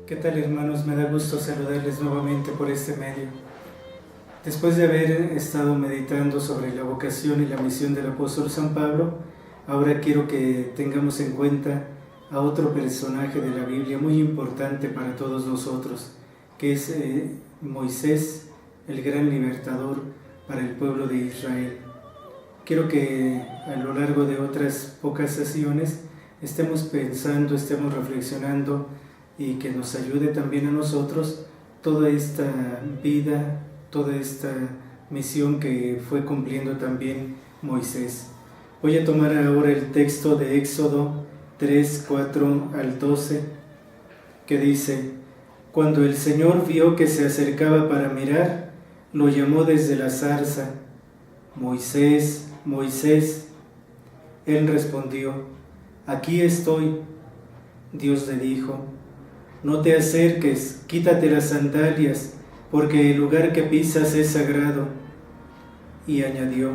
¿Qué tal, hermanos? Me da gusto saludarles nuevamente por este medio. Después de haber estado meditando sobre la vocación y la misión del apóstol San Pablo, ahora quiero que tengamos en cuenta a otro personaje de la Biblia muy importante para todos nosotros, que es Moisés, el gran libertador para el pueblo de Israel. Quiero que a lo largo de otras pocas sesiones estemos pensando, estemos reflexionando y que nos ayude también a nosotros toda esta vida, toda esta misión que fue cumpliendo también Moisés. Voy a tomar ahora el texto de Éxodo 3, 4 al 12, que dice: Cuando el Señor vio que se acercaba para mirar, lo llamó desde la zarza: Moisés, Moisés. Él respondió: Aquí estoy. Dios le dijo: No te acerques, quítate las sandalias, porque el lugar que pisas es sagrado. Y añadió: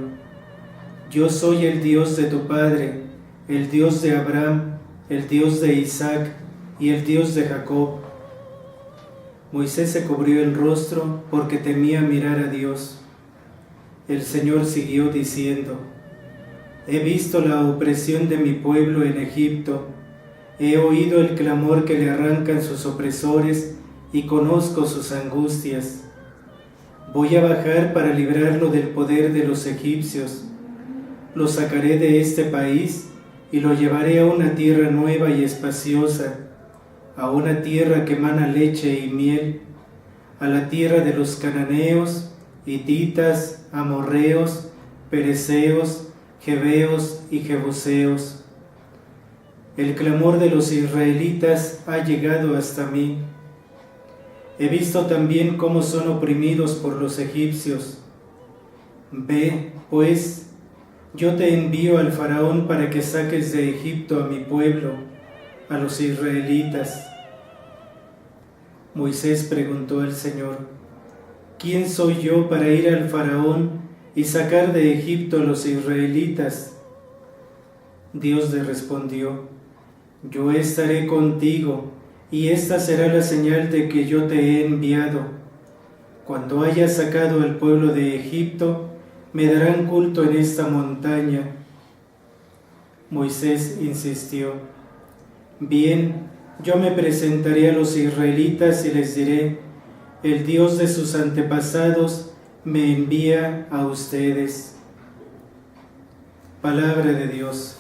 Yo soy el Dios de tu padre, el Dios de Abraham, el Dios de Isaac y el Dios de Jacob. Moisés se cubrió el rostro porque temía mirar a Dios. El Señor siguió diciendo: He visto la opresión de mi pueblo en Egipto. He oído el clamor que le arrancan sus opresores y conozco sus angustias. Voy a bajar para librarlo del poder de los egipcios. Lo sacaré de este país y lo llevaré a una tierra nueva y espaciosa, a una tierra que emana leche y miel, a la tierra de los cananeos, hititas, amorreos, perezeos, jebeos y jebuseos. El clamor de los israelitas ha llegado hasta mí. He visto también cómo son oprimidos por los egipcios. Ve, pues, yo te envío al faraón para que saques de Egipto a mi pueblo, a los israelitas. Moisés preguntó al Señor: ¿Quién soy yo para ir al faraón y sacar de Egipto a los israelitas? Dios le respondió: Yo estaré contigo, y esta será la señal de que yo te he enviado. Cuando hayas sacado al pueblo de Egipto, me darán culto en esta montaña. Moisés insistió: Bien, yo me presentaré a los israelitas y les diré: El Dios de sus antepasados me envía a ustedes. Palabra de Dios.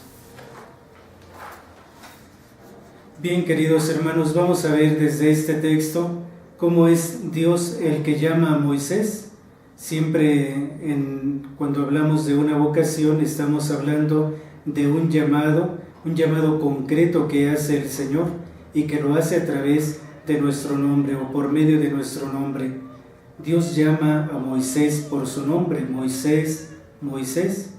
Bien, queridos hermanos, vamos a ver desde este texto cómo es Dios el que llama a Moisés. Siempre cuando hablamos de una vocación estamos hablando de un llamado concreto que hace el Señor y que lo hace a través de nuestro nombre o por medio de nuestro nombre. Dios llama a Moisés por su nombre: Moisés, Moisés.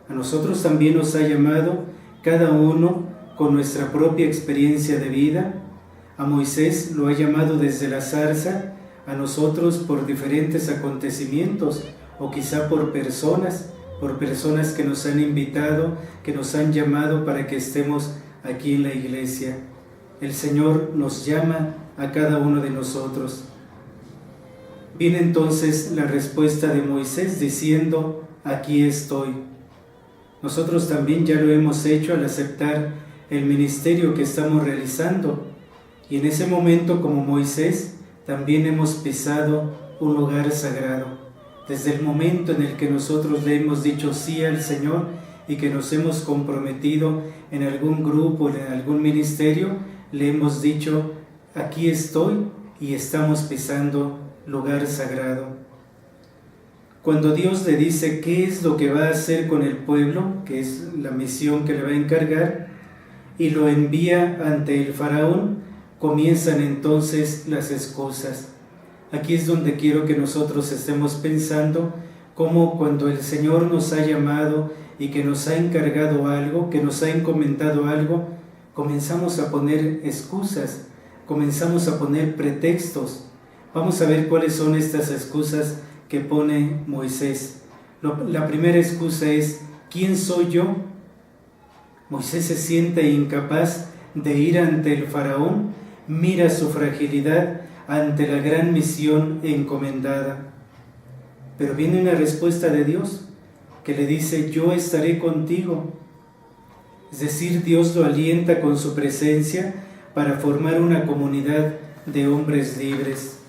A nosotros también nos ha llamado, cada uno con nuestra propia experiencia de vida. A Moisés lo ha llamado desde la zarza, a nosotros por diferentes acontecimientos o quizá por personas que nos han invitado, que nos han llamado para que estemos aquí en la iglesia. El Señor nos llama a cada uno de nosotros. Viene entonces la respuesta de Moisés diciendo: Aquí estoy. Nosotros también ya lo hemos hecho al aceptar el ministerio que estamos realizando, y en ese momento, como Moisés, también hemos pisado un lugar sagrado. Desde el momento en el que nosotros le hemos dicho sí al Señor y que nos hemos comprometido en algún grupo, en algún ministerio, le hemos dicho: aquí estoy, y estamos pisando lugar sagrado. Cuando Dios le dice qué es lo que va a hacer con el pueblo, que es la misión que le va a encargar, y lo envía ante el faraón, comienzan entonces las excusas. Aquí es donde quiero que nosotros estemos pensando cómo cuando el Señor nos ha llamado y que nos ha encargado algo, que nos ha encomendado algo, comenzamos a poner excusas, comenzamos a poner pretextos. Vamos a ver cuáles son estas excusas que pone Moisés. La primera excusa es: ¿quién soy yo? Moisés se siente incapaz de ir ante el faraón mira su fragilidad ante la gran misión encomendada. Pero viene una respuesta de Dios que le dice: yo estaré contigo. Es decir, Dios lo alienta con su presencia para formar una comunidad de hombres libres.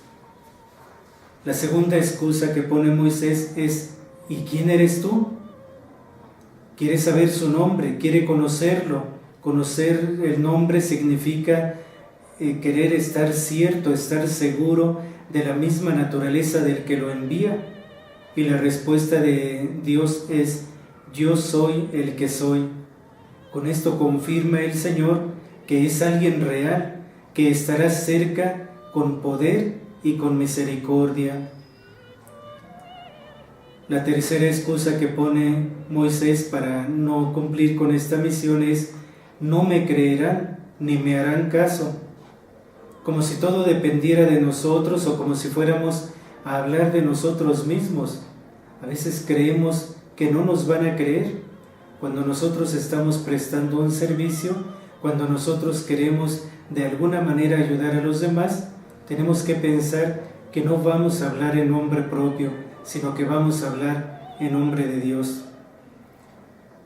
La segunda excusa que pone Moisés es: ¿y quién eres tú? Quiere saber su nombre, quiere conocerlo. Conocer el nombre significa querer estar cierto, estar seguro de la misma naturaleza del que lo envía. Y la respuesta de Dios es: yo soy el que soy. Con esto confirma el Señor que es alguien real, que estará cerca con poder y con misericordia. La tercera excusa que pone Moisés para no cumplir con esta misión es: no me creerán ni me harán caso. Como si todo dependiera de nosotros o como si fuéramos a hablar de nosotros mismos. A veces creemos que no nos van a creer cuando nosotros estamos prestando un servicio, cuando nosotros queremos de alguna manera ayudar a los demás. Tenemos que pensar que no vamos a hablar en nombre propio, sino que vamos a hablar en nombre de Dios.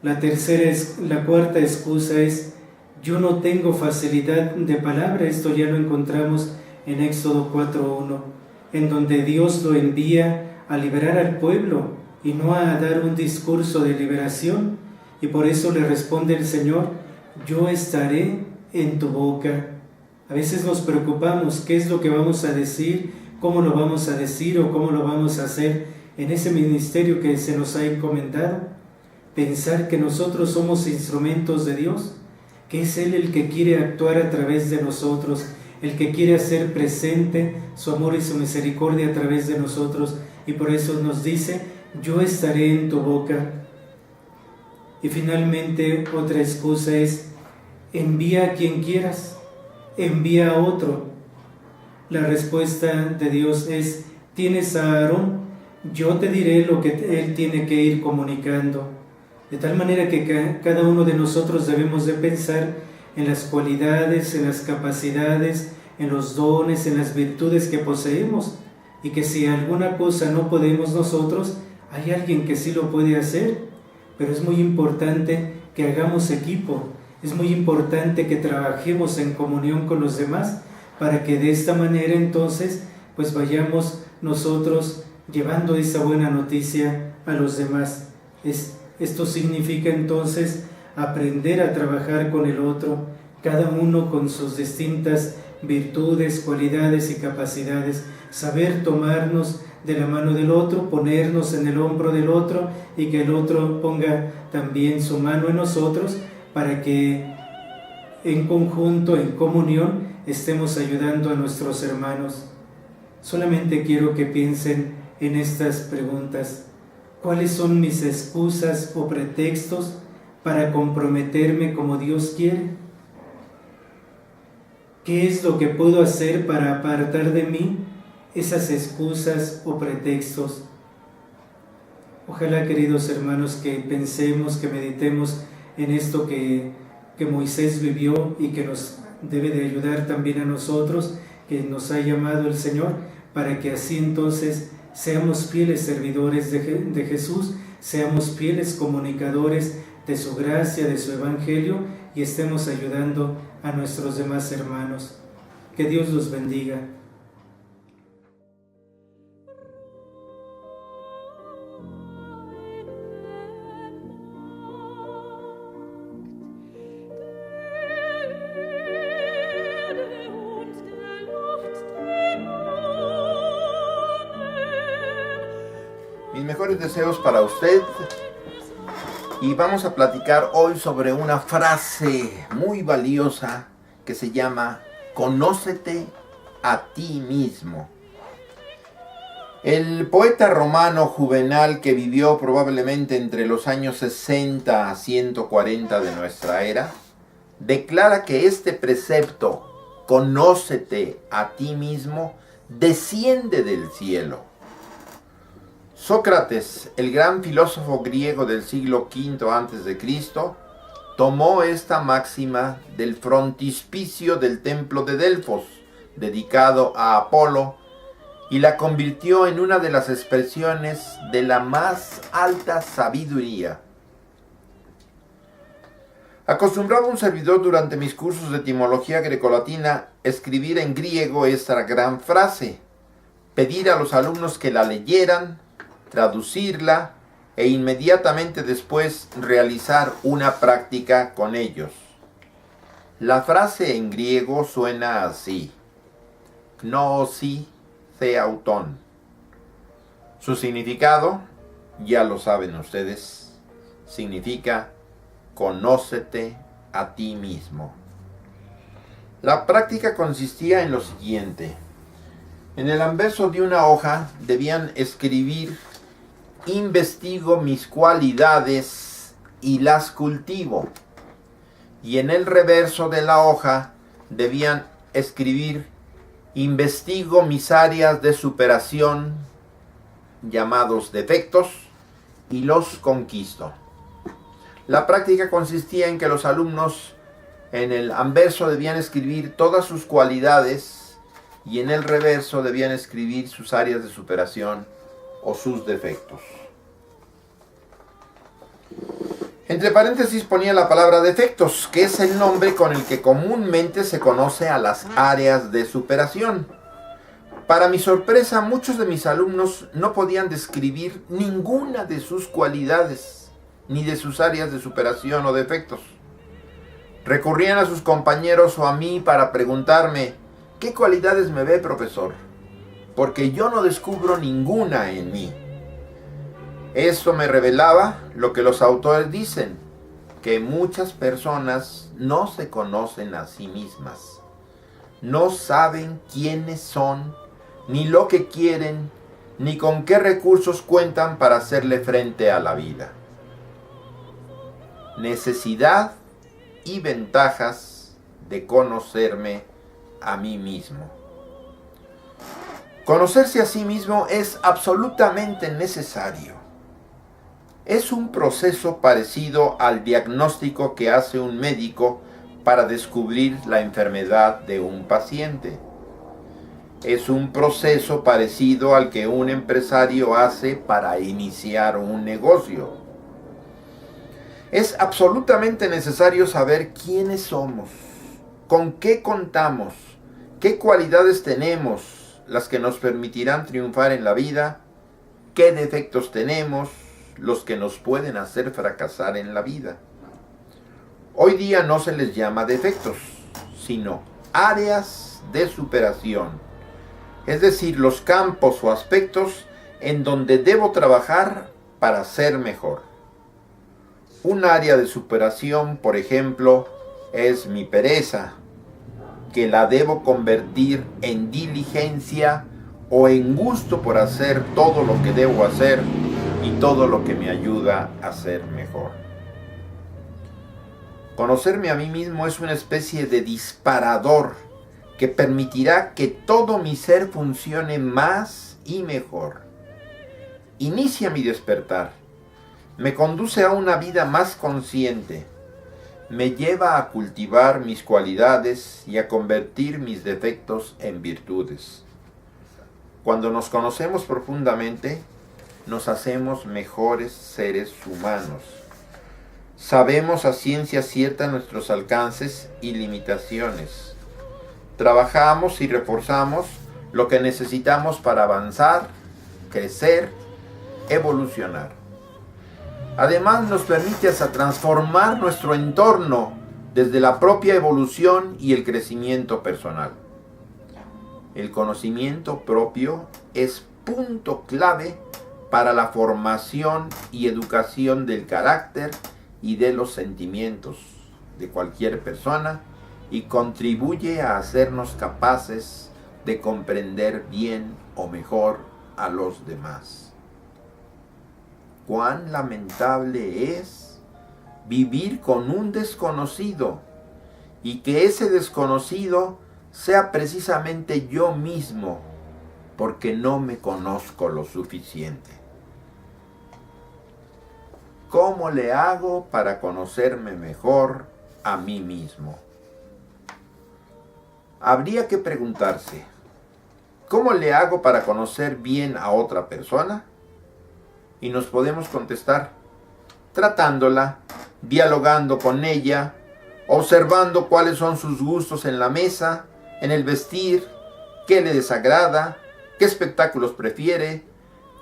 La cuarta excusa es: yo no tengo facilidad de palabra. Esto ya lo encontramos en Éxodo 4:1, en donde Dios lo envía a liberar al pueblo y no a dar un discurso de liberación. Y por eso le responde el Señor: yo estaré en tu boca. A veces nos preocupamos qué es lo que vamos a decir, cómo lo vamos a decir o cómo lo vamos a hacer en ese ministerio que se nos ha encomendado. Pensar que nosotros somos instrumentos de Dios, que es Él el que quiere actuar a través de nosotros, el que quiere hacer presente su amor y su misericordia a través de nosotros, y por eso nos dice: yo estaré en tu boca. Y finalmente otra excusa es: envía a quien quieras, envía a otro. La respuesta de Dios es: tienes a Aarón, yo te diré lo que él tiene que ir comunicando. De tal manera que cada uno de nosotros debemos de pensar en las cualidades, en las capacidades, en los dones, en las virtudes que poseemos, y que si alguna cosa no podemos nosotros, hay alguien que sí lo puede hacer. Pero es muy importante que hagamos equipo, es muy importante que trabajemos en comunión con los demás, para que de esta manera entonces pues vayamos nosotros llevando esa buena noticia a los demás. Esto significa entonces aprender a trabajar con el otro, cada uno con sus distintas virtudes, cualidades y capacidades, saber tomarnos de la mano del otro, ponernos en el hombro del otro y que el otro ponga también su mano en nosotros, para que en conjunto, en comunión, estemos ayudando a nuestros hermanos. Solamente quiero que piensen en estas preguntas: ¿cuáles son mis excusas o pretextos para comprometerme como Dios quiere? ¿Qué es lo que puedo hacer para apartar de mí esas excusas o pretextos? Ojalá, queridos hermanos, que pensemos, que meditemos en esto que Moisés vivió y que nos debe de ayudar también a nosotros, que nos ha llamado el Señor, para que así entonces seamos fieles servidores de Jesús, seamos fieles comunicadores de su gracia, de su evangelio, y estemos ayudando a nuestros demás hermanos. Que Dios los bendiga. Mis mejores deseos para usted, y vamos a platicar hoy sobre una frase muy valiosa que se llama: conócete a ti mismo. El poeta romano Juvenal, que vivió probablemente entre los años 60 a 140 de nuestra era, declara que este precepto, conócete a ti mismo, desciende del cielo. Sócrates, el gran filósofo griego del siglo V a.C., tomó esta máxima del frontispicio del templo de Delfos, dedicado a Apolo, y la convirtió en una de las expresiones de la más alta sabiduría. Acostumbraba un servidor durante mis cursos de etimología grecolatina escribir en griego esta gran frase, pedir a los alumnos que la leyeran, traducirla e inmediatamente después realizar una práctica con ellos. La frase en griego suena así: gnosi theauton. Su significado, ya lo saben ustedes, significa conócete a ti mismo. La práctica consistía en lo siguiente: en el anverso de una hoja debían escribir: investigo mis cualidades y las cultivo. Y en el reverso de la hoja debían escribir: investigo mis áreas de superación, llamados defectos, y los conquisto. La práctica consistía en que los alumnos en el anverso debían escribir todas sus cualidades y en el reverso debían escribir sus áreas de superación o sus defectos. Entre paréntesis ponía la palabra defectos, que es el nombre con el que comúnmente se conoce a las áreas de superación. Para mi sorpresa, muchos de mis alumnos no podían describir ninguna de sus cualidades, ni de sus áreas de superación o defectos. Recurrían a sus compañeros o a mí para preguntarme: ¿qué cualidades me ve, profesor? Porque yo no descubro ninguna en mí. Esto me revelaba lo que los autores dicen, que muchas personas no se conocen a sí mismas. No saben quiénes son, ni lo que quieren, ni con qué recursos cuentan para hacerle frente a la vida. Necesidad y ventajas de conocerme a mí mismo. Conocerse a sí mismo es absolutamente necesario. Es un proceso parecido al diagnóstico que hace un médico para descubrir la enfermedad de un paciente. Es un proceso parecido al que un empresario hace para iniciar un negocio. Es absolutamente necesario saber quiénes somos, con qué contamos, qué cualidades tenemos, las que nos permitirán triunfar en la vida, qué defectos tenemos, los que nos pueden hacer fracasar en la vida. Hoy día no se les llama defectos, sino áreas de superación, es decir, los campos o aspectos en donde debo trabajar para ser mejor. Un área de superación, por ejemplo, es mi pereza, que la debo convertir en diligencia o en gusto por hacer todo lo que debo hacer y todo lo que me ayuda a ser mejor. Conocerme a mí mismo es una especie de disparador que permitirá que todo mi ser funcione más y mejor. Inicia mi despertar, me conduce a una vida más consciente, me lleva a cultivar mis cualidades y a convertir mis defectos en virtudes. Cuando nos conocemos profundamente, nos hacemos mejores seres humanos. Sabemos a ciencia cierta nuestros alcances y limitaciones. Trabajamos y reforzamos lo que necesitamos para avanzar, crecer, evolucionar. Además, nos permite hasta transformar nuestro entorno desde la propia evolución y el crecimiento personal. El conocimiento propio es punto clave para la formación y educación del carácter y de los sentimientos de cualquier persona y contribuye a hacernos capaces de comprender bien o mejor a los demás. Cuán lamentable es vivir con un desconocido y que ese desconocido sea precisamente yo mismo, porque no me conozco lo suficiente. ¿cómo le hago para conocerme mejor a mí mismo? Habría que preguntarse, ¿cómo le hago para conocer bien a otra persona? Y nos podemos contestar, tratándola, dialogando con ella, observando cuáles son sus gustos en la mesa, en el vestir, qué le desagrada, qué espectáculos prefiere,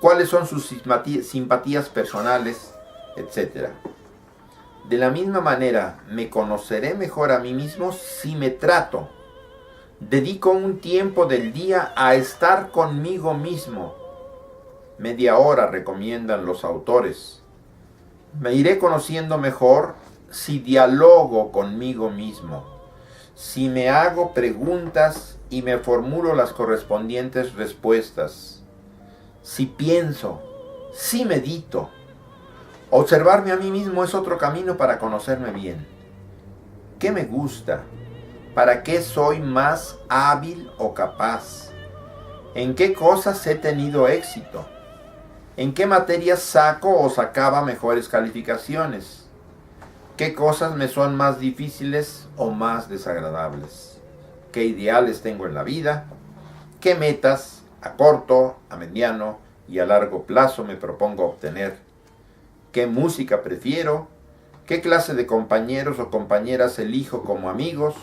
cuáles son sus simpatías personales, etc. De la misma manera, me conoceré mejor a mí mismo si me trato. Dedico un tiempo del día a estar conmigo mismo. Media hora recomiendan los autores. Me iré conociendo mejor si dialogo conmigo mismo, si me hago preguntas y me formulo las correspondientes respuestas, si pienso, si medito. Observarme a mí mismo es otro camino para conocerme bien. ¿Qué me gusta? ¿Para qué soy más hábil o capaz? ¿En qué cosas he tenido éxito? ¿En qué materias saco o sacaba mejores calificaciones? ¿Qué cosas me son más difíciles o más desagradables? ¿Qué ideales tengo en la vida? ¿Qué metas a corto, a mediano y a largo plazo me propongo obtener? ¿Qué música prefiero? ¿Qué clase de compañeros o compañeras elijo como amigos?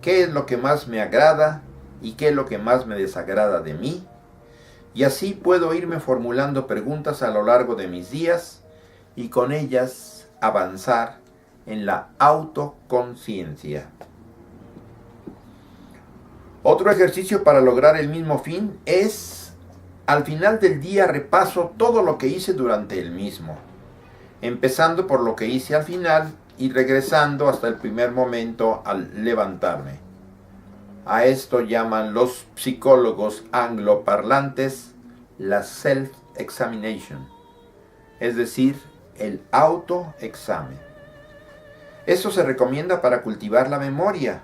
¿Qué es lo que más me agrada y qué es lo que más me desagrada de mí? Y así puedo irme formulando preguntas a lo largo de mis días y con ellas avanzar en la autoconciencia. Otro ejercicio para lograr el mismo fin es, al final del día repaso todo lo que hice durante el mismo, empezando por lo que hice al final y regresando hasta el primer momento al levantarme. A esto llaman los psicólogos angloparlantes la self-examination, es decir, el autoexamen. Esto se recomienda para cultivar la memoria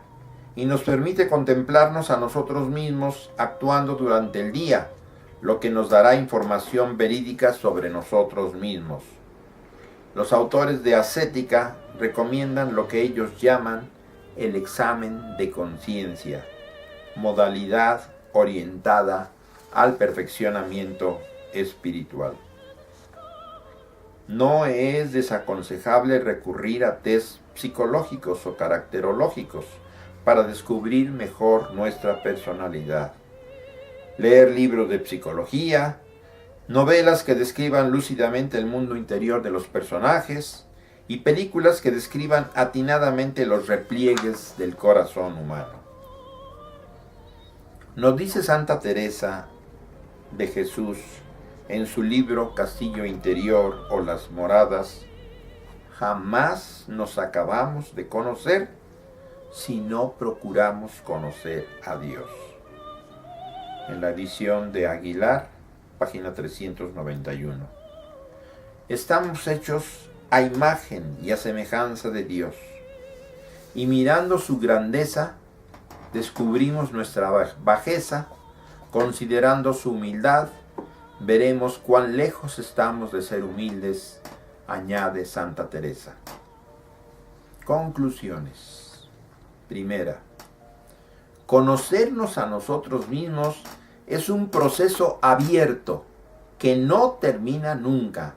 y nos permite contemplarnos a nosotros mismos actuando durante el día, lo que nos dará información verídica sobre nosotros mismos. Los autores de ascética recomiendan lo que ellos llaman el examen de conciencia, modalidad orientada al perfeccionamiento espiritual. No es desaconsejable recurrir a test psicológicos o caracterológicos para descubrir mejor nuestra personalidad. Leer libros de psicología, novelas que describan lúcidamente el mundo interior de los personajes y películas que describan atinadamente los repliegues del corazón humano. Nos dice Santa Teresa de Jesús en su libro Castillo Interior o Las Moradas: jamás nos acabamos de conocer si no procuramos conocer a Dios. En la edición de Aguilar, página 391. Estamos hechos a imagen y a semejanza de Dios, y mirando su grandeza, descubrimos nuestra bajeza. Considerando su humildad, veremos cuán lejos estamos de ser humildes, añade Santa Teresa. Conclusiones. Primera, conocernos a nosotros mismos es un proceso abierto que no termina nunca.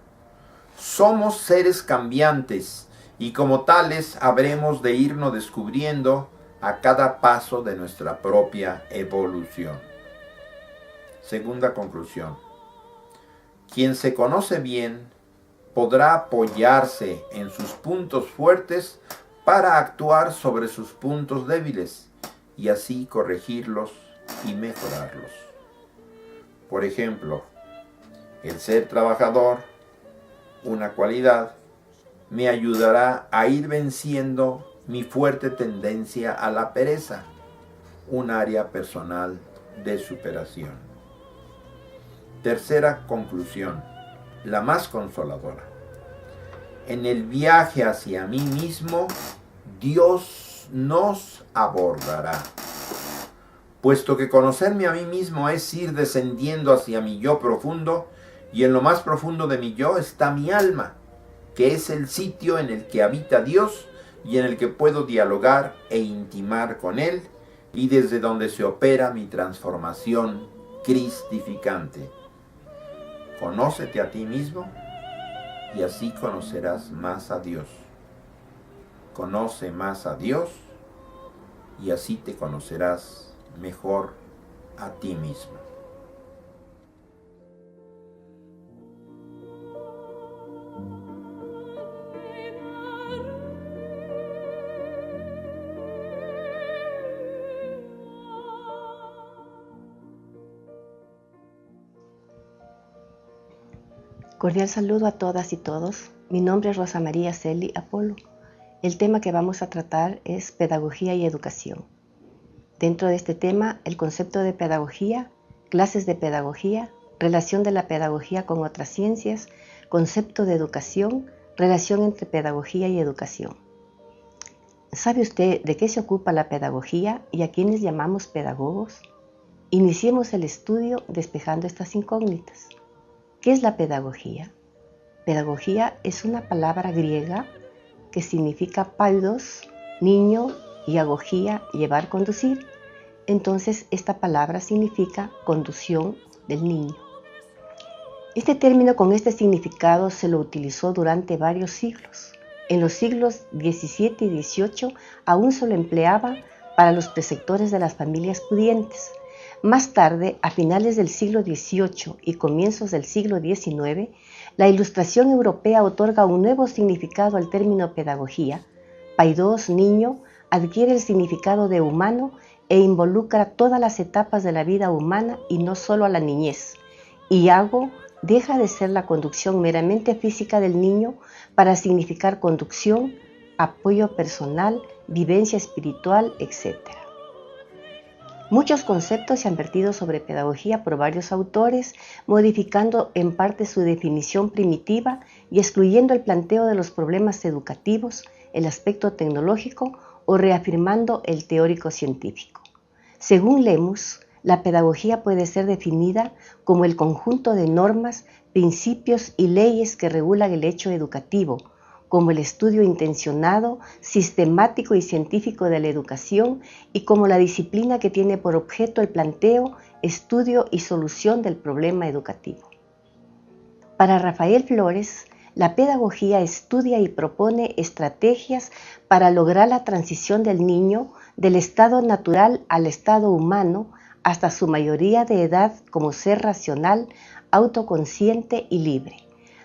Somos seres cambiantes y como tales habremos de irnos descubriendo a cada paso de nuestra propia evolución. Segunda conclusión. Quien se conoce bien podrá apoyarse en sus puntos fuertes para actuar sobre sus puntos débiles y así corregirlos y mejorarlos. Por ejemplo, el ser trabajador, una cualidad, me ayudará a ir venciendo mi fuerte tendencia a la pereza, un área personal de superación. Tercera conclusión, la más consoladora. En el viaje hacia mí mismo, Dios nos abordará. Puesto que conocerme a mí mismo es ir descendiendo hacia mi yo profundo, y en lo más profundo de mi yo está mi alma, que es el sitio en el que habita Dios y en el que puedo dialogar e intimar con Él, y desde donde se opera mi transformación cristificante. Conócete a ti mismo y así conocerás más a Dios. Conoce más a Dios y así te conocerás mejor a ti mismo. Cordial saludo a todas y todos. Mi nombre es Rosa María Celi Apolo. El tema que vamos a tratar es pedagogía y educación. Dentro de este tema, el concepto de pedagogía, clases de pedagogía, relación de la pedagogía con otras ciencias, concepto de educación, relación entre pedagogía y educación. ¿Sabe usted de qué se ocupa la pedagogía y a quiénes llamamos pedagogos? Iniciemos el estudio despejando estas incógnitas. ¿Qué es la pedagogía? Pedagogía es una palabra griega que significa paidos, niño, y agogía, llevar, conducir. Entonces, esta palabra significa conducción del niño. Este término con este significado se lo utilizó durante varios siglos. En los siglos XVII y XVIII aún se lo empleaba para los preceptores de las familias pudientes. Más tarde, a finales del siglo XVIII y comienzos del siglo XIX, la Ilustración europea otorga un nuevo significado al término pedagogía. Paidos, niño, adquiere el significado de humano e involucra todas las etapas de la vida humana y no solo a la niñez. Y ago deja de ser la conducción meramente física del niño para significar conducción, apoyo personal, vivencia espiritual, etc. Muchos conceptos se han vertido sobre pedagogía por varios autores, modificando en parte su definición primitiva y excluyendo el planteo de los problemas educativos, el aspecto tecnológico o reafirmando el teórico científico. Según Lemus, la pedagogía puede ser definida como el conjunto de normas, principios y leyes que regulan el hecho educativo, como el estudio intencionado, sistemático y científico de la educación y como la disciplina que tiene por objeto el planteo, estudio y solución del problema educativo. Para Rafael Flores, la pedagogía estudia y propone estrategias para lograr la transición del niño del estado natural al estado humano hasta su mayoría de edad como ser racional, autoconsciente y libre.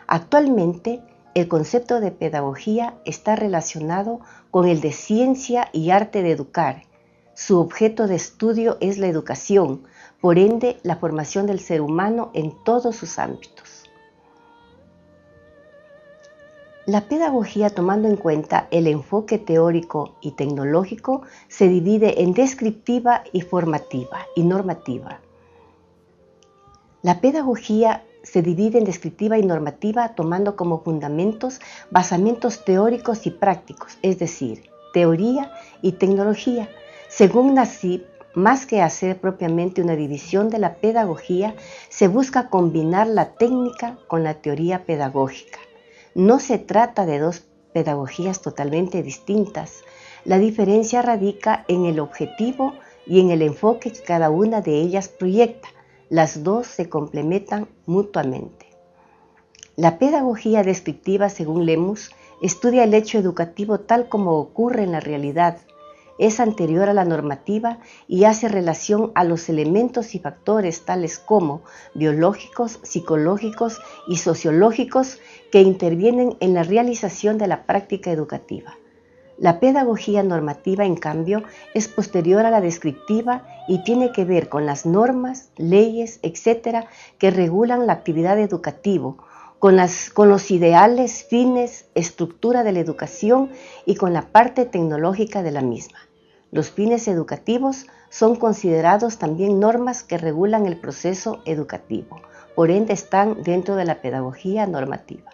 Actualmente, el concepto de pedagogía está relacionado con el de ciencia y arte de educar. Su objeto de estudio es la educación, por ende, la formación del ser humano en todos sus ámbitos. La pedagogía, tomando en cuenta el enfoque teórico y tecnológico, se divide en descriptiva y formativa y normativa. La pedagogía se divide en descriptiva y normativa tomando como fundamentos basamientos teóricos y prácticos, es decir, teoría y tecnología. Según Nassib, más que hacer propiamente una división de la pedagogía, se busca combinar la técnica con la teoría pedagógica. No se trata de dos pedagogías totalmente distintas. La diferencia radica en el objetivo y en el enfoque que cada una de ellas proyecta. Las dos se complementan mutuamente. La pedagogía descriptiva, según Lemus, estudia el hecho educativo tal como ocurre en la realidad. Es anterior a la normativa y hace relación a los elementos y factores tales como biológicos, psicológicos y sociológicos que intervienen en la realización de la práctica educativa. La pedagogía normativa, en cambio, es posterior a la descriptiva y tiene que ver con las normas, leyes, etc., que regulan la actividad educativa, con los ideales, fines, estructura de la educación y con la parte tecnológica de la misma. Los fines educativos son considerados también normas que regulan el proceso educativo, por ende están dentro de la pedagogía normativa.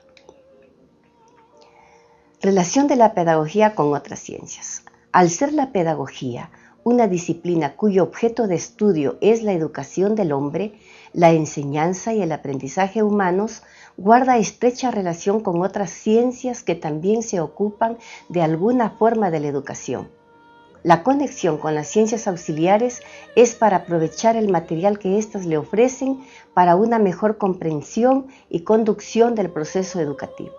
Relación de la pedagogía con otras ciencias. Al ser la pedagogía una disciplina cuyo objeto de estudio es la educación del hombre, la enseñanza y el aprendizaje humanos guarda estrecha relación con otras ciencias que también se ocupan de alguna forma de la educación. La conexión con las ciencias auxiliares es para aprovechar el material que éstas le ofrecen para una mejor comprensión y conducción del proceso educativo.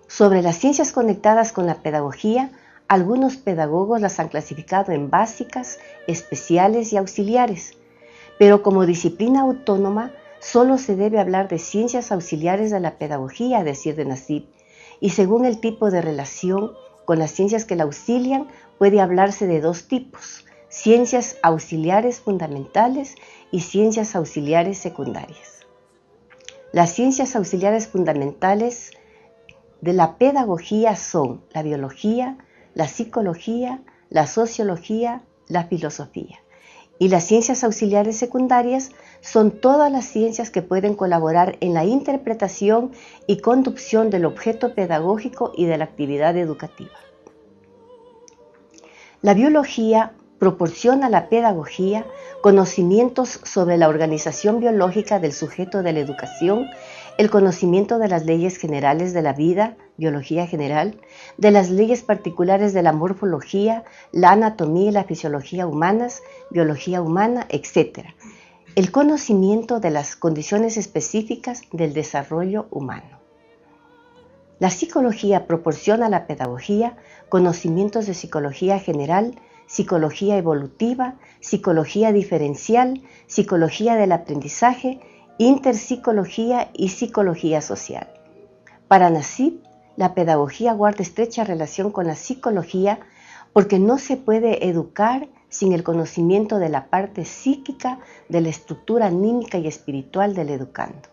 Sobre las ciencias conectadas con la pedagogía, algunos pedagogos las han clasificado en básicas, especiales y auxiliares, pero como disciplina autónoma solo se debe hablar de ciencias auxiliares de la pedagogía, a decir de Nassib, y según el tipo de relación con las ciencias que la auxilian, puede hablarse de dos tipos: ciencias auxiliares fundamentales y ciencias auxiliares secundarias. Las ciencias auxiliares fundamentales de la pedagogía son la biología, la psicología, la sociología, la filosofía. Y las ciencias auxiliares secundarias son todas las ciencias que pueden colaborar en la interpretación y conducción del objeto pedagógico y de la actividad educativa. La biología proporciona a la pedagogía conocimientos sobre la organización biológica del sujeto de la educación, el conocimiento de las leyes generales de la vida, biología general, de las leyes particulares de la morfología, la anatomía y la fisiología humanas, biología humana, etc. El conocimiento de las condiciones específicas del desarrollo humano. La psicología proporciona a la pedagogía conocimientos de psicología general, psicología evolutiva, psicología diferencial, psicología del aprendizaje, interpsicología y psicología social. Para Nassib, la pedagogía guarda estrecha relación con la psicología porque no se puede educar sin el conocimiento de la parte psíquica de la estructura anímica y espiritual del educando.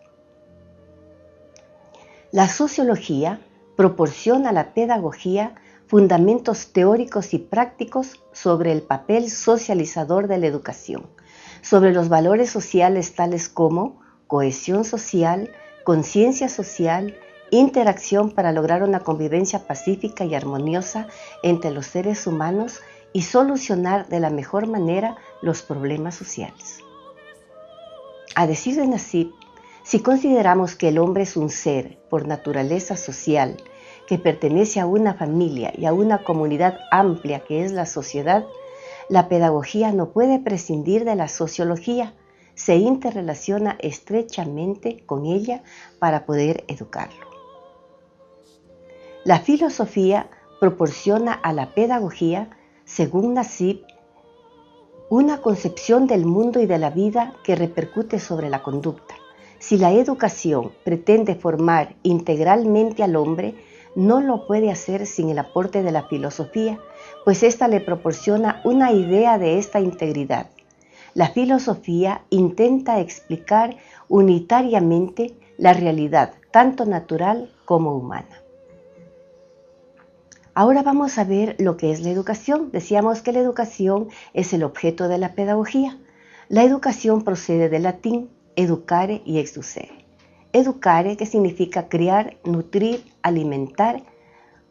La sociología proporciona a la pedagogía fundamentos teóricos y prácticos sobre el papel socializador de la educación, sobre los valores sociales tales como cohesión social, conciencia social, interacción para lograr una convivencia pacífica y armoniosa entre los seres humanos y solucionar de la mejor manera los problemas sociales. A decir de Nassib, si consideramos que el hombre es un ser por naturaleza social, que pertenece a una familia y a una comunidad amplia que es la sociedad, la pedagogía no puede prescindir de la sociología, se interrelaciona estrechamente con ella para poder educarlo. La filosofía proporciona a la pedagogía, según Nassib, una concepción del mundo y de la vida que repercute sobre la conducta. Si la educación pretende formar integralmente al hombre, no lo puede hacer sin el aporte de la filosofía, pues ésta le proporciona una idea de esta integridad. La filosofía intenta explicar unitariamente la realidad, tanto natural como humana. Ahora vamos a ver lo que es la educación. Decíamos que la educación es el objeto de la pedagogía. La educación procede del latín educare y exducere. Educare, que significa criar, nutrir, alimentar,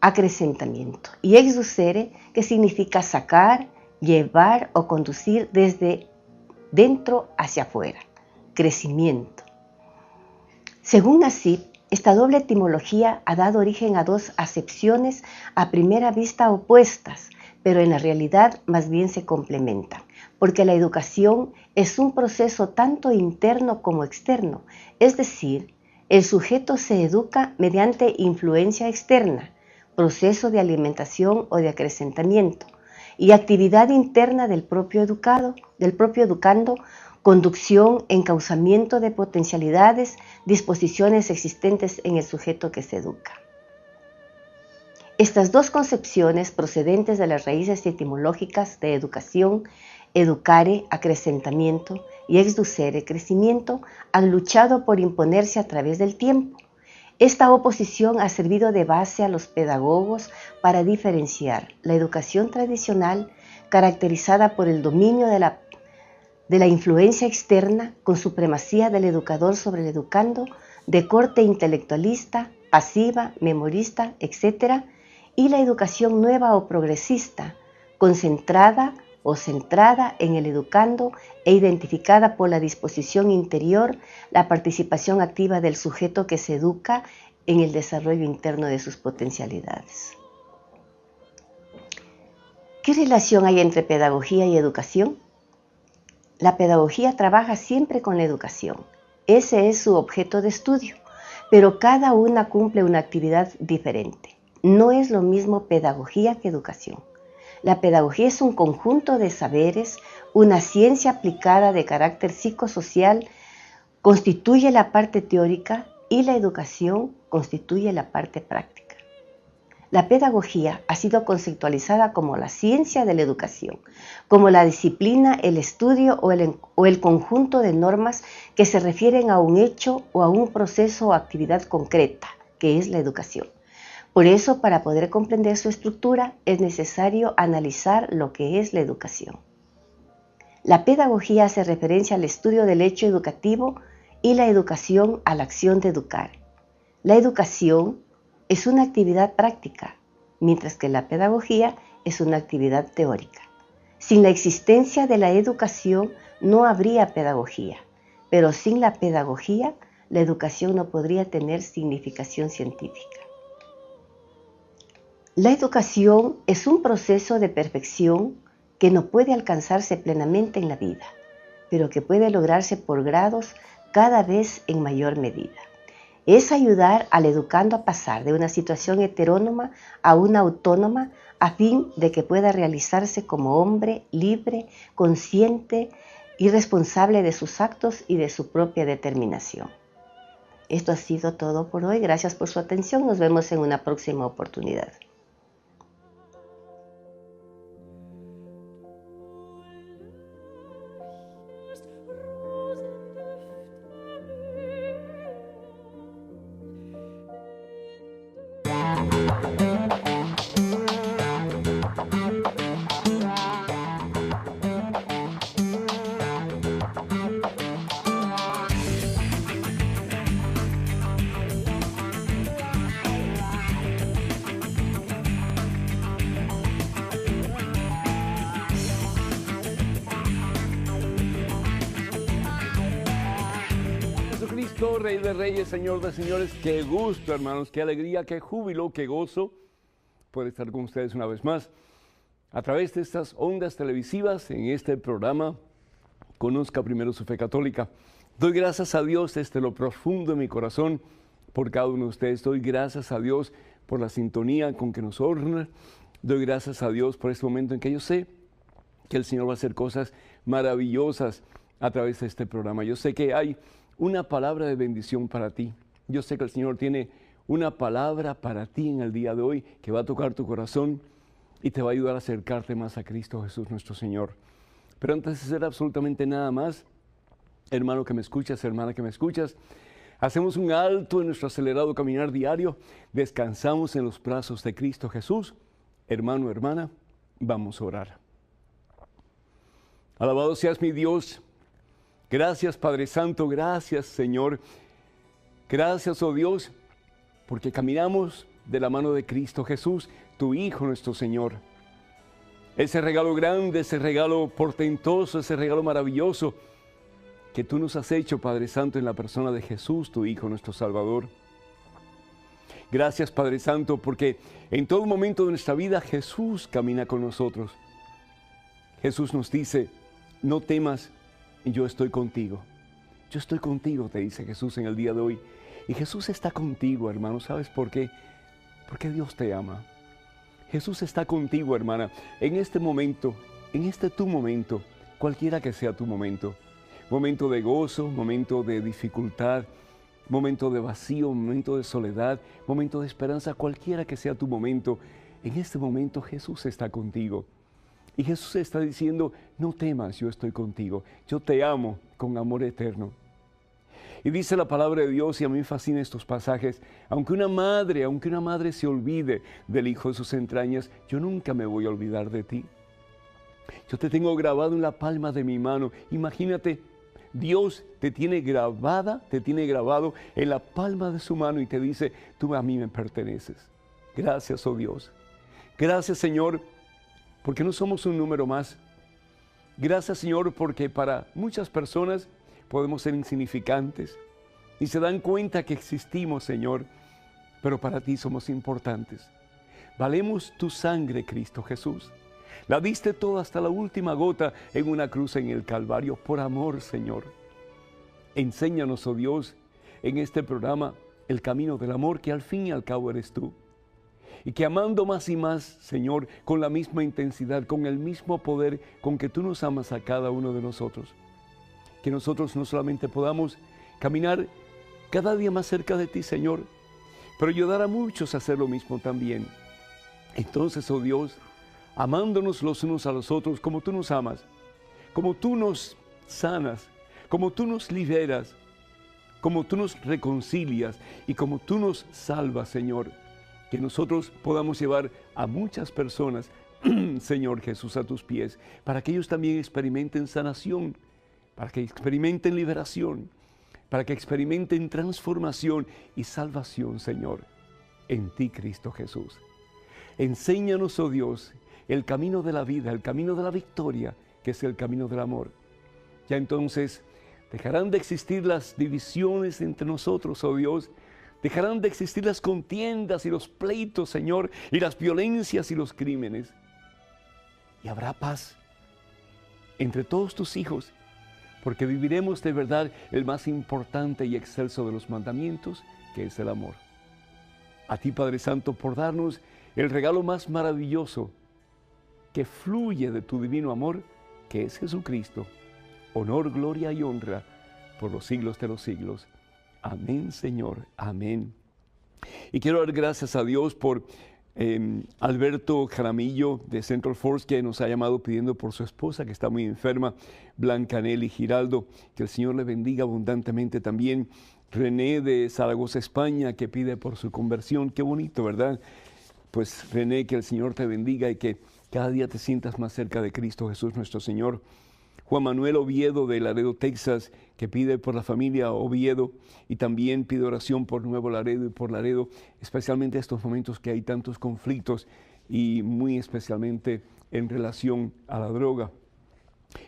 acrecentamiento. Y exducere, que significa sacar, llevar o conducir desde dentro hacia afuera, crecimiento. Según Nassib, esta doble etimología ha dado origen a dos acepciones a primera vista opuestas, pero en la realidad más bien se complementan, porque la educación es un proceso tanto interno como externo, es decir, el sujeto se educa mediante influencia externa, proceso de alimentación o de acrecentamiento, y actividad interna del propio educando, conducción, encauzamiento de potencialidades, disposiciones existentes en el sujeto que se educa. Estas dos concepciones procedentes de las raíces etimológicas de educación, educare, acrecentamiento, y exducere, crecimiento, han luchado por imponerse a través del tiempo. Esta oposición ha servido de base a los pedagogos para diferenciar la educación tradicional, caracterizada por el dominio de la influencia externa con supremacía del educador sobre el educando, de corte intelectualista, pasiva, memorista, etc., y la educación nueva o progresista, concentrada o centrada en el educando e identificada por la disposición interior, la participación activa del sujeto que se educa en el desarrollo interno de sus potencialidades. ¿Qué relación hay entre pedagogía y educación? La pedagogía trabaja siempre con la educación. Ese es su objeto de estudio, pero cada una cumple una actividad diferente. No es lo mismo pedagogía que educación. La pedagogía es un conjunto de saberes, una ciencia aplicada de carácter psicosocial, constituye la parte teórica y la educación constituye la parte práctica. La pedagogía ha sido conceptualizada como la ciencia de la educación, como la disciplina, el estudio o el conjunto de normas que se refieren a un hecho o a un proceso o actividad concreta, que es la educación. Por eso, para poder comprender su estructura, es necesario analizar lo que es la educación. La pedagogía hace referencia al estudio del hecho educativo y la educación a la acción de educar. La educación es una actividad práctica, mientras que la pedagogía es una actividad teórica. Sin la existencia de la educación no habría pedagogía, pero sin la pedagogía, la educación no podría tener significación científica. La educación es un proceso de perfección que no puede alcanzarse plenamente en la vida, pero que puede lograrse por grados cada vez en mayor medida. Es ayudar al educando a pasar de una situación heterónoma a una autónoma a fin de que pueda realizarse como hombre libre, consciente y responsable de sus actos y de su propia determinación. Esto ha sido todo por hoy. Gracias por su atención. Nos vemos en una próxima oportunidad. Rey de Reyes, Señor de Señores, qué gusto, hermanos, qué alegría, qué júbilo, qué gozo poder estar con ustedes una vez más a través de estas ondas televisivas en este programa Conozca Primero su Fe Católica. Doy gracias a Dios desde lo profundo de mi corazón por cada uno de ustedes. Doy gracias a Dios por la sintonía con que nos honra. Doy gracias a Dios por este momento en que yo sé que el Señor va a hacer cosas maravillosas a través de este programa. Yo sé que hay una palabra de bendición para ti. Yo sé que el Señor tiene una palabra para ti en el día de hoy que va a tocar tu corazón y te va a ayudar a acercarte más a Cristo Jesús nuestro Señor. Pero antes de hacer absolutamente nada más, hermano que me escuchas, hermana que me escuchas, hacemos un alto en nuestro acelerado caminar diario, descansamos en los brazos de Cristo Jesús. Hermano, hermana, vamos a orar. Alabado seas mi Dios. Gracias, Padre Santo, gracias, Señor. Gracias, oh Dios, porque caminamos de la mano de Cristo Jesús, tu Hijo, nuestro Señor. Ese regalo grande, ese regalo portentoso, ese regalo maravilloso que tú nos has hecho, Padre Santo, en la persona de Jesús, tu Hijo, nuestro Salvador. Gracias, Padre Santo, porque en todo momento de nuestra vida Jesús camina con nosotros. Jesús nos dice, no temas, yo estoy contigo. Yo estoy contigo, te dice Jesús en el día de hoy. Y Jesús está contigo, hermano. ¿Sabes por qué? Porque Dios te ama. Jesús está contigo, hermana, en este momento, en este tu momento, cualquiera que sea tu momento. Momento de gozo, momento de dificultad, momento de vacío, momento de soledad, momento de esperanza, cualquiera que sea tu momento. En este momento Jesús está contigo. Y Jesús está diciendo, no temas, yo estoy contigo. Yo te amo con amor eterno. Y dice la palabra de Dios, y a mí me fascinan estos pasajes, aunque una madre se olvide del hijo de sus entrañas, yo nunca me voy a olvidar de ti. Yo te tengo grabado en la palma de mi mano. Imagínate, Dios te tiene grabado en la palma de su mano y te dice, tú a mí me perteneces. Gracias, oh Dios. Gracias, Señor, porque no somos un número más. Gracias, Señor, porque para muchas personas podemos ser insignificantes y se dan cuenta que existimos, Señor, pero para ti somos importantes. Valemos tu sangre, Cristo Jesús. La diste toda hasta la última gota en una cruz en el Calvario por amor, Señor. Enséñanos, oh Dios, en este programa el camino del amor que al fin y al cabo eres tú. Y que amando más y más, Señor, con la misma intensidad, con el mismo poder con que tú nos amas a cada uno de nosotros, que nosotros no solamente podamos caminar cada día más cerca de ti, Señor, pero ayudar a muchos a hacer lo mismo también. Entonces, oh Dios, amándonos los unos a los otros como tú nos amas, como tú nos sanas, como tú nos liberas, como tú nos reconcilias y como tú nos salvas, Señor, que nosotros podamos llevar a muchas personas, Señor Jesús, a tus pies, para que ellos también experimenten sanación, para que experimenten liberación, para que experimenten transformación y salvación, Señor, en ti, Cristo Jesús. Enséñanos, oh Dios, el camino de la vida, el camino de la victoria, que es el camino del amor. Ya entonces dejarán de existir las divisiones entre nosotros, oh Dios. Dejarán de existir las contiendas y los pleitos, Señor, y las violencias y los crímenes. Y habrá paz entre todos tus hijos, porque viviremos de verdad el más importante y excelso de los mandamientos, que es el amor. A ti, Padre Santo, por darnos el regalo más maravilloso que fluye de tu divino amor, que es Jesucristo. Honor, gloria y honra por los siglos de los siglos. Amén, Señor. Amén. Y quiero dar gracias a Dios por Alberto Jaramillo de Central Force, que nos ha llamado pidiendo por su esposa, que está muy enferma, Blanca Nelly Giraldo. Que el Señor le bendiga abundantemente también. René de Zaragoza, España, que pide por su conversión. Qué bonito, ¿verdad? Pues René, que el Señor te bendiga y que cada día te sientas más cerca de Cristo Jesús nuestro Señor. Juan Manuel Oviedo de Laredo, Texas, que pide por la familia Oviedo y también pide oración por Nuevo Laredo y por Laredo, especialmente en estos momentos que hay tantos conflictos y muy especialmente en relación a la droga.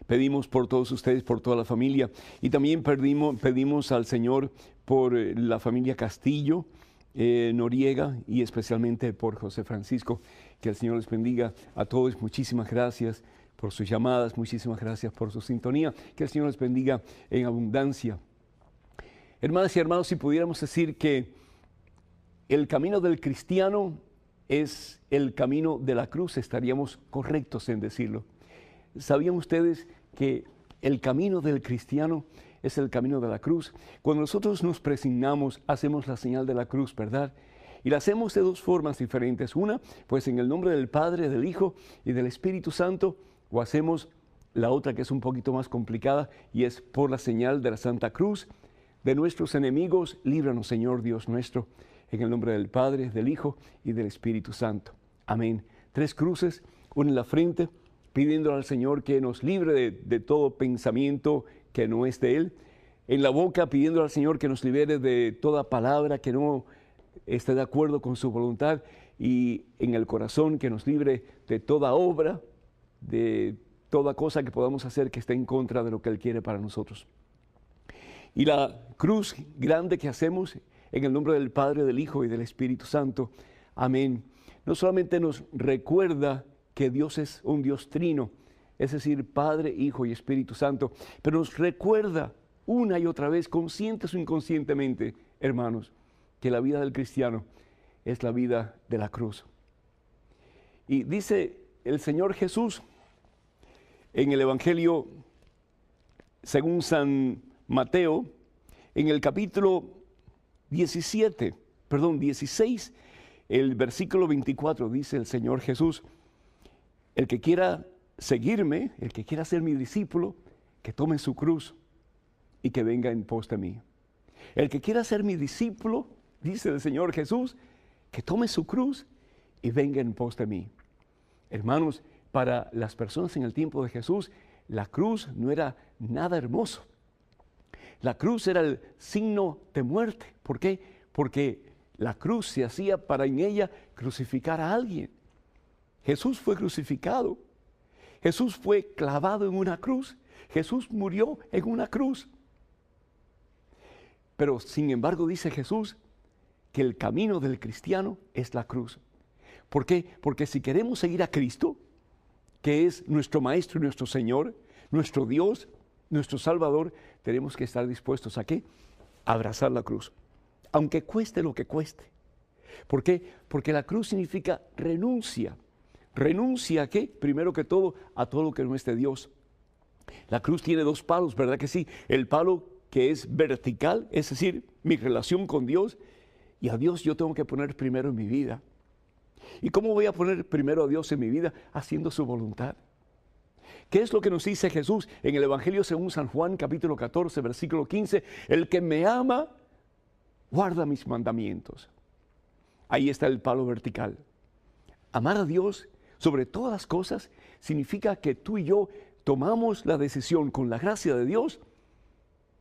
Pedimos por todos ustedes, por toda la familia, y también pedimos al Señor por la familia Castillo, Noriega, y especialmente por José Francisco. Que el Señor les bendiga a todos. Muchísimas gracias por sus llamadas, muchísimas gracias por su sintonía. Que el Señor les bendiga en abundancia. Hermanas y hermanos, si pudiéramos decir que el camino del cristiano es el camino de la cruz, estaríamos correctos en decirlo. ¿Sabían ustedes que el camino del cristiano es el camino de la cruz? Cuando nosotros nos presignamos, hacemos la señal de la cruz, ¿verdad? Y la hacemos de dos formas diferentes. Una, pues en el nombre del Padre, del Hijo y del Espíritu Santo, o hacemos la otra que es un poquito más complicada y es por la señal de la Santa Cruz. De nuestros enemigos, líbranos, Señor Dios nuestro, en el nombre del Padre, del Hijo y del Espíritu Santo. Amén. 3 cruces, una en la frente, pidiendo al Señor que nos libre de todo pensamiento que no es de Él. En la boca, pidiendo al Señor que nos libere de toda palabra que no esté de acuerdo con su voluntad. Y en el corazón, que nos libre de toda obra, de toda cosa que podamos hacer que esté en contra de lo que Él quiere para nosotros. Y la cruz grande que hacemos en el nombre del Padre, del Hijo y del Espíritu Santo. Amén. No solamente nos recuerda que Dios es un Dios trino, es decir, Padre, Hijo y Espíritu Santo, pero nos recuerda una y otra vez, conscientes o inconscientemente, hermanos, que la vida del cristiano es la vida de la cruz. Y dice el Señor Jesús en el Evangelio según San Mateo, en el capítulo 16, el versículo 24, dice el Señor Jesús: el que quiera seguirme, el que quiera ser mi discípulo, que tome su cruz y que venga en pos de mí. El que quiera ser mi discípulo, dice el Señor Jesús, que tome su cruz y venga en pos de mí. Hermanos, para las personas en el tiempo de Jesús, la cruz no era nada hermoso. La cruz era el signo de muerte. ¿Por qué? Porque la cruz se hacía para en ella crucificar a alguien. Jesús fue crucificado Jesús fue clavado en una cruz. Jesús murió en una cruz. Pero sin embargo dice Jesús que el camino del cristiano es la cruz. ¿Por qué? Porque si queremos seguir a Cristo, que es nuestro Maestro y nuestro Señor, nuestro Dios, nuestro Salvador, tenemos que estar dispuestos ¿a qué? A abrazar la cruz, aunque cueste lo que cueste. ¿Por qué? Porque la cruz significa renuncia. ¿Renuncia a qué? Primero que todo, a todo lo que no es de Dios. La cruz tiene dos palos, ¿verdad que sí? El palo que es vertical, es decir, mi relación con Dios, y a Dios yo tengo que poner primero en mi vida. ¿Y cómo voy a poner primero a Dios en mi vida? Haciendo su voluntad. ¿Qué es lo que nos dice Jesús en el Evangelio según San Juan, capítulo 14, versículo 15? El que me ama, guarda mis mandamientos. Ahí está el palo vertical. Amar a Dios sobre todas las cosas significa que tú y yo tomamos la decisión con la gracia de Dios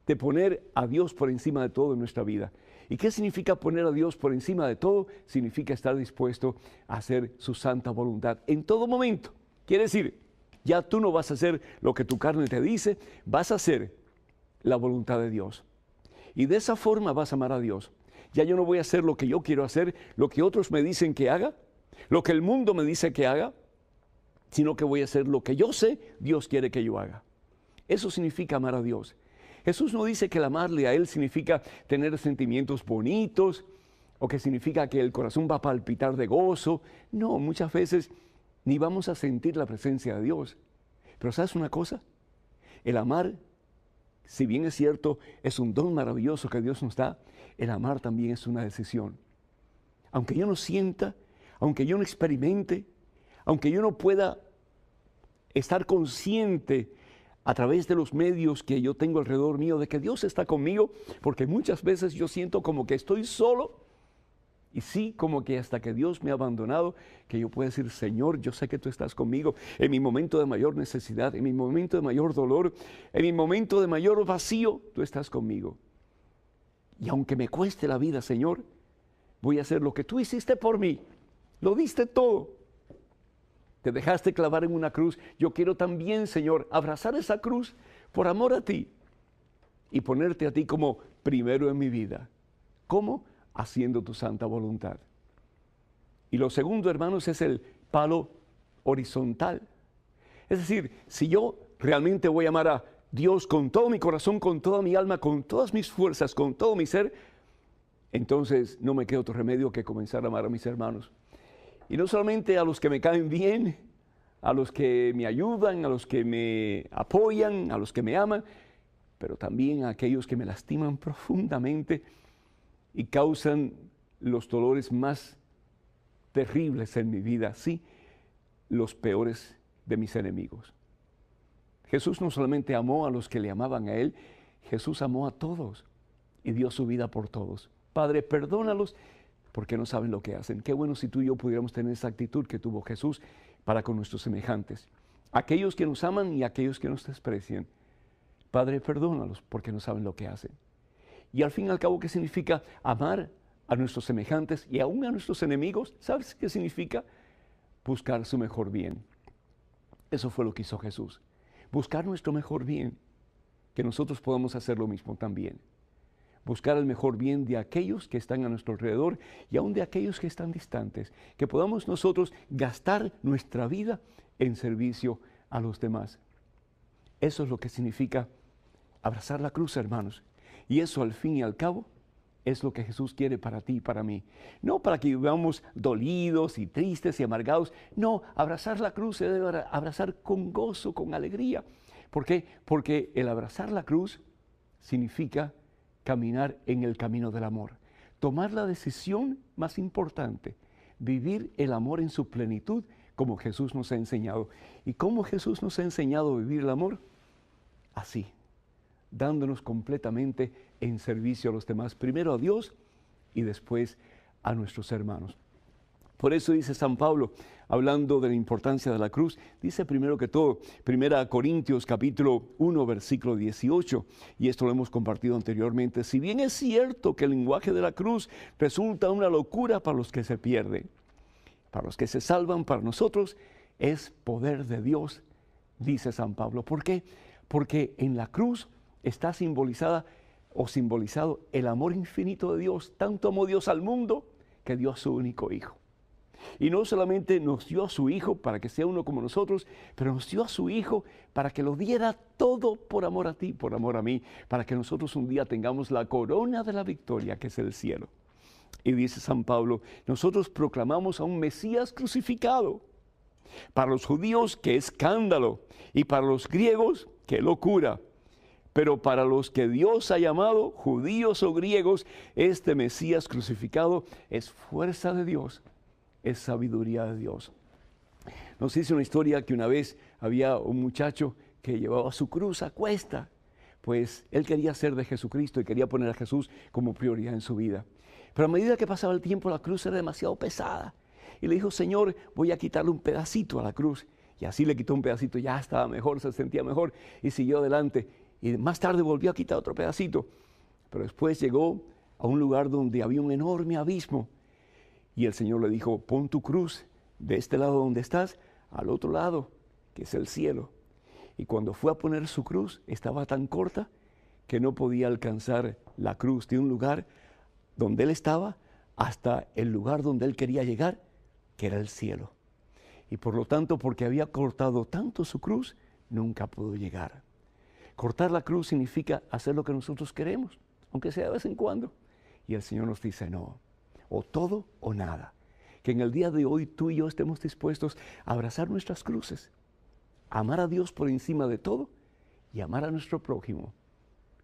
de poner a Dios por encima de todo en nuestra vida. ¿Y qué significa poner a Dios por encima de todo? Significa estar dispuesto a hacer su santa voluntad en todo momento. Quiere decir, ya tú no vas a hacer lo que tu carne te dice, vas a hacer la voluntad de Dios. Y de esa forma vas a amar a Dios. Ya yo no voy a hacer lo que yo quiero hacer, lo que otros me dicen que haga, lo que el mundo me dice que haga, sino que voy a hacer lo que yo sé Dios quiere que yo haga. Eso significa amar a Dios. Jesús no dice que el amarle a Él significa tener sentimientos bonitos o que significa que el corazón va a palpitar de gozo. No, muchas veces ni vamos a sentir la presencia de Dios. Pero ¿sabes una cosa? El amar, si bien es cierto, es un don maravilloso que Dios nos da, el amar también es una decisión. Aunque yo no sienta, aunque yo no experimente, aunque yo no pueda estar consciente a través de los medios que yo tengo alrededor mío de que Dios está conmigo, porque muchas veces yo siento como que estoy solo, y sí, como que hasta que Dios me ha abandonado, que yo pueda decir, Señor, yo sé que tú estás conmigo en mi momento de mayor necesidad, en mi momento de mayor dolor, en mi momento de mayor vacío, tú estás conmigo. Y aunque me cueste la vida, Señor, voy a hacer lo que tú hiciste por mí. Lo diste todo. Te dejaste clavar en una cruz. Yo quiero también, Señor, abrazar esa cruz por amor a ti y ponerte a ti como primero en mi vida. ¿Cómo? Haciendo tu santa voluntad. Y lo segundo, hermanos, es el palo horizontal. Es decir, si yo realmente voy a amar a Dios con todo mi corazón, con toda mi alma, con todas mis fuerzas, con todo mi ser, entonces no me queda otro remedio que comenzar a amar a mis hermanos. Y no solamente a los que me caen bien, a los que me ayudan, a los que me apoyan, a los que me aman, pero también a aquellos que me lastiman profundamente y causan los dolores más terribles en mi vida, sí, los peores de mis enemigos. Jesús no solamente amó a los que le amaban a Él, Jesús amó a todos y dio su vida por todos. Padre, perdónalos porque no saben lo que hacen. Qué bueno si tú y yo pudiéramos tener esa actitud que tuvo Jesús para con nuestros semejantes. Aquellos que nos aman y aquellos que nos desprecian. Padre, perdónalos porque no saben lo que hacen. Y al fin y al cabo, ¿qué significa amar a nuestros semejantes y aún a nuestros enemigos? ¿Sabes qué significa? Buscar su mejor bien. Eso fue lo que hizo Jesús. Buscar nuestro mejor bien. Que nosotros podamos hacer lo mismo también. Buscar el mejor bien de aquellos que están a nuestro alrededor y aún de aquellos que están distantes. Que podamos nosotros gastar nuestra vida en servicio a los demás. Eso es lo que significa abrazar la cruz, hermanos. Y eso al fin y al cabo es lo que Jesús quiere para ti y para mí. No para que vivamos dolidos y tristes y amargados. No, abrazar la cruz se debe abrazar con gozo, con alegría. ¿Por qué? Porque el abrazar la cruz significa caminar en el camino del amor. Tomar la decisión más importante, vivir el amor en su plenitud como Jesús nos ha enseñado. ¿Y cómo Jesús nos ha enseñado a vivir el amor? Así, dándonos completamente en servicio a los demás, primero a Dios y después a nuestros hermanos. Por eso dice San Pablo, hablando de la importancia de la cruz, dice primero que todo, 1 Corintios capítulo 1, versículo 18, y esto lo hemos compartido anteriormente, si bien es cierto que el lenguaje de la cruz resulta una locura para los que se pierden, para los que se salvan, para nosotros es poder de Dios dice San Pablo. ¿Por qué? Porque en la cruz está simbolizado el amor infinito de Dios. Tanto amó Dios al mundo que dio a su único Hijo. Y no solamente nos dio a su Hijo para que sea uno como nosotros, pero nos dio a su Hijo para que lo diera todo por amor a ti, por amor a mí, para que nosotros un día tengamos la corona de la victoria, que es el cielo. Y dice San Pablo, nosotros proclamamos a un Mesías crucificado. Para los judíos, qué escándalo, y para los griegos, qué locura. Pero para los que Dios ha llamado, judíos o griegos, este Mesías crucificado es fuerza de Dios, es sabiduría de Dios. Nos dice una historia que una vez había un muchacho que llevaba su cruz a cuesta, pues él quería ser de Jesucristo y quería poner a Jesús como prioridad en su vida. Pero a medida que pasaba el tiempo, la cruz era demasiado pesada. Y le dijo, Señor, voy a quitarle un pedacito a la cruz. Y así le quitó un pedacito, ya estaba mejor, se sentía mejor y siguió adelante. Y más tarde volvió a quitar otro pedacito. Pero después llegó a un lugar donde había un enorme abismo. Y el Señor le dijo, pon tu cruz de este lado donde estás, al otro lado, que es el cielo. Y cuando fue a poner su cruz, estaba tan corta que no podía alcanzar la cruz de un lugar donde él estaba hasta el lugar donde él quería llegar, que era el cielo. Y por lo tanto, porque había cortado tanto su cruz, nunca pudo llegar. Cortar la cruz significa hacer lo que nosotros queremos, aunque sea de vez en cuando. Y el Señor nos dice, no, o todo o nada. Que en el día de hoy tú y yo estemos dispuestos a abrazar nuestras cruces, amar a Dios por encima de todo y amar a nuestro prójimo,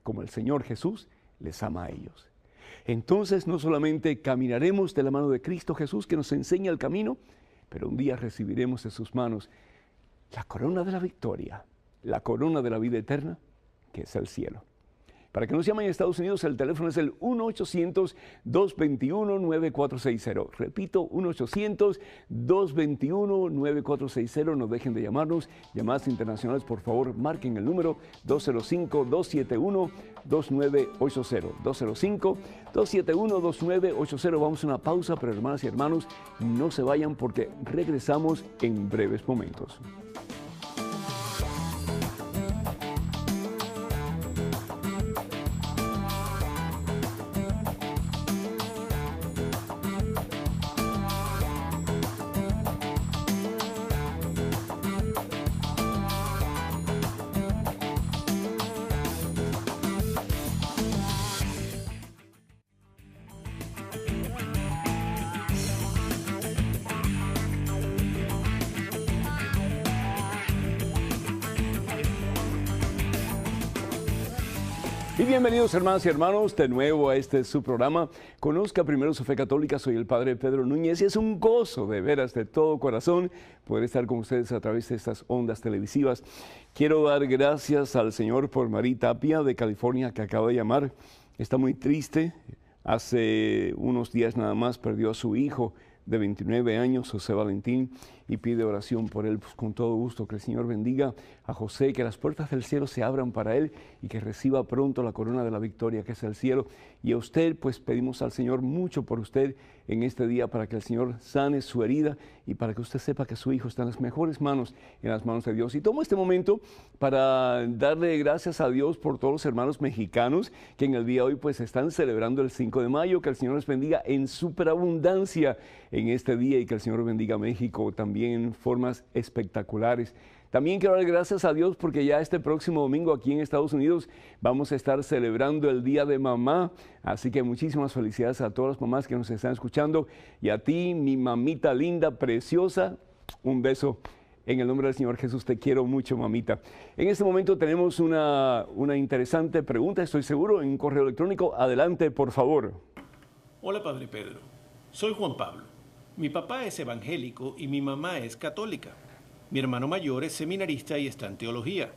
como el Señor Jesús les ama a ellos. Entonces no solamente caminaremos de la mano de Cristo Jesús que nos enseña el camino, pero un día recibiremos de sus manos la corona de la victoria, la corona de la vida eterna, que es el cielo. Para que nos llamen en Estados Unidos, el teléfono es el 1-800-221-9460. Repito, 1-800-221-9460. No dejen de llamarnos. Llamadas internacionales, por favor, marquen el número 205-271-2980. 205-271-2980. Vamos a una pausa, pero hermanas y hermanos, no se vayan porque regresamos en breves momentos. Y bienvenidos hermanas y hermanos de nuevo a este su programa. Conozca primero su fe católica. Soy el Padre Pedro Núñez y es un gozo de veras de todo corazón poder estar con ustedes a través de estas ondas televisivas. Quiero dar gracias al Señor por María Tapia de California, que acaba de llamar. Está muy triste. Hace unos días nada más perdió a su hijo de 29 años, José Valentín, y pide oración por él. Pues con todo gusto, que el Señor bendiga a José, que las puertas del cielo se abran para él y que reciba pronto la corona de la victoria, que es el cielo. Y a usted, pues pedimos al Señor mucho por usted en este día, para que el Señor sane su herida y para que usted sepa que su hijo está en las mejores manos, en las manos de Dios. Y tomo este momento para darle gracias a Dios por todos los hermanos mexicanos que en el día de hoy pues están celebrando el 5 de mayo, que el Señor les bendiga en superabundancia en este día y que el Señor bendiga a México también en formas espectaculares. También quiero dar gracias a Dios porque ya este próximo domingo aquí en Estados Unidos vamos a estar celebrando el Día de Mamá. Así que muchísimas felicidades a todas las mamás que nos están escuchando y a ti, mi mamita linda, preciosa. Un beso en el nombre del Señor Jesús. Te quiero mucho, mamita. En este momento tenemos una interesante pregunta, estoy seguro, en un correo electrónico. Adelante, por favor. Hola, Padre Pedro. Soy Juan Pablo. Mi papá es evangélico y mi mamá es católica. Mi hermano mayor es seminarista y está en teología.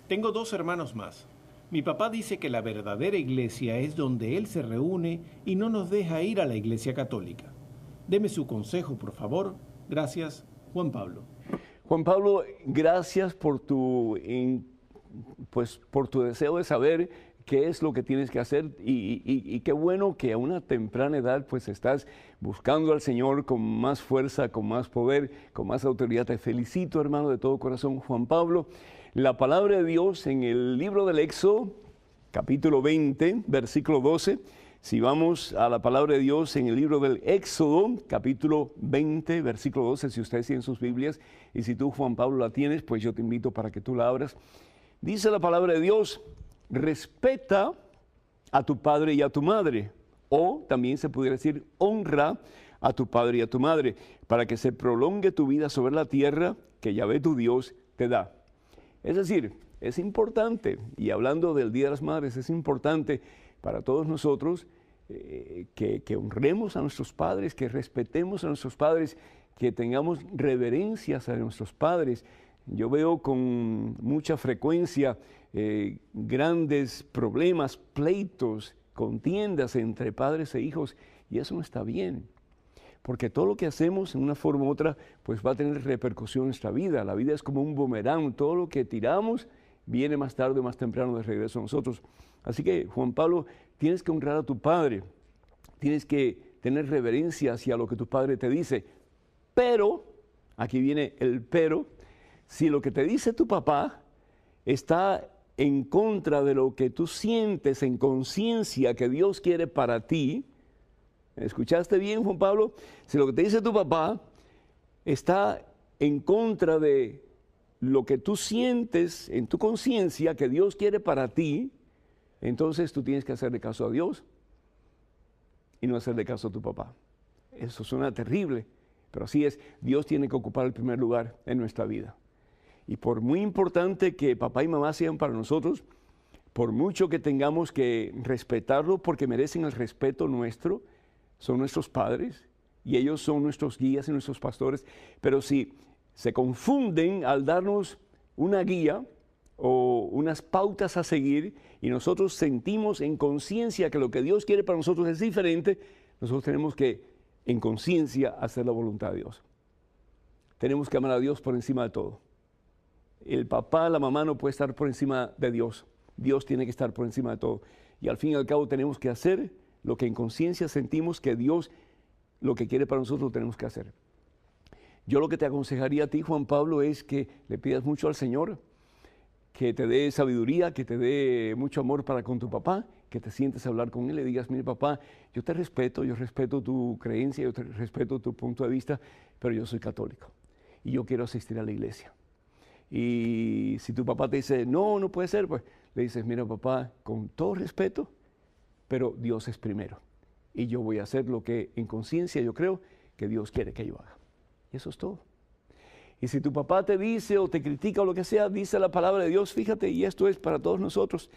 Tengo 2 hermanos más. Mi papá dice que la verdadera iglesia es donde él se reúne y no nos deja ir a la iglesia católica. Deme su consejo, por favor. Gracias, Juan Pablo. Juan Pablo, gracias por tu deseo de saber qué es lo que tienes que hacer y qué bueno que a una temprana edad pues estás buscando al Señor con más fuerza, con más poder, con más autoridad. Te felicito, hermano, de todo corazón, Juan Pablo. La palabra de Dios en el libro del Éxodo, capítulo 20, versículo 12. Si vamos a la palabra de Dios en el libro del Éxodo, capítulo 20, versículo 12, si ustedes tienen sus Biblias, y si tú, Juan Pablo, la tienes, pues yo te invito para que tú la abras. Dice la palabra de Dios: respeta a tu padre y a tu madre, o también se pudiera decir, honra a tu padre y a tu madre, para que se prolongue tu vida sobre la tierra que Yahvé tu Dios te da. Es decir, es importante, y hablando del Día de las Madres, es importante para todos nosotros que honremos a nuestros padres, que respetemos a nuestros padres, que tengamos reverencias a nuestros padres. Yo veo con mucha frecuencia grandes problemas, pleitos, contiendas entre padres e hijos, y eso no está bien, porque todo lo que hacemos en una forma u otra pues va a tener repercusión en nuestra vida. La vida es como un boomerang, todo lo que tiramos viene más tarde o más temprano de regreso a nosotros. Así que, Juan Pablo, tienes que honrar a tu padre, tienes que tener reverencia hacia lo que tu padre te dice, pero, aquí viene el pero, si lo que te dice tu papá está en contra de lo que tú sientes en conciencia que Dios quiere para ti, ¿escuchaste bien, Juan Pablo? Si lo que te dice tu papá está en contra de lo que tú sientes en tu conciencia que Dios quiere para ti, entonces tú tienes que hacerle caso a Dios y no hacerle caso a tu papá. Eso suena terrible, pero así es. Dios tiene que ocupar el primer lugar en nuestra vida. Y por muy importante que papá y mamá sean para nosotros, por mucho que tengamos que respetarlo porque merecen el respeto nuestro, son nuestros padres y ellos son nuestros guías y nuestros pastores, pero si se confunden al darnos una guía o unas pautas a seguir y nosotros sentimos en conciencia que lo que Dios quiere para nosotros es diferente, nosotros tenemos que en conciencia hacer la voluntad de Dios. Tenemos que amar a Dios por encima de todo. El papá, la mamá no puede estar por encima de Dios. Dios tiene que estar por encima de todo. Y al fin y al cabo tenemos que hacer lo que en conciencia sentimos que Dios lo que quiere para nosotros lo tenemos que hacer. Yo lo que te aconsejaría a ti, Juan Pablo, es que le pidas mucho al Señor, que te dé sabiduría, que te dé mucho amor para con tu papá, que te sientes a hablar con él, le digas: mire papá, yo te respeto, yo respeto tu creencia, yo te respeto tu punto de vista, pero yo soy católico y yo quiero asistir a la iglesia. Y si tu papá te dice: no, no puede ser, pues le dices: mira papá, con todo respeto, pero Dios es primero. Y yo voy a hacer lo que en conciencia yo creo que Dios quiere que yo haga. Y eso es todo. Y si tu papá te dice o te critica o lo que sea, dice la palabra de Dios, fíjate, y esto es para todos nosotros.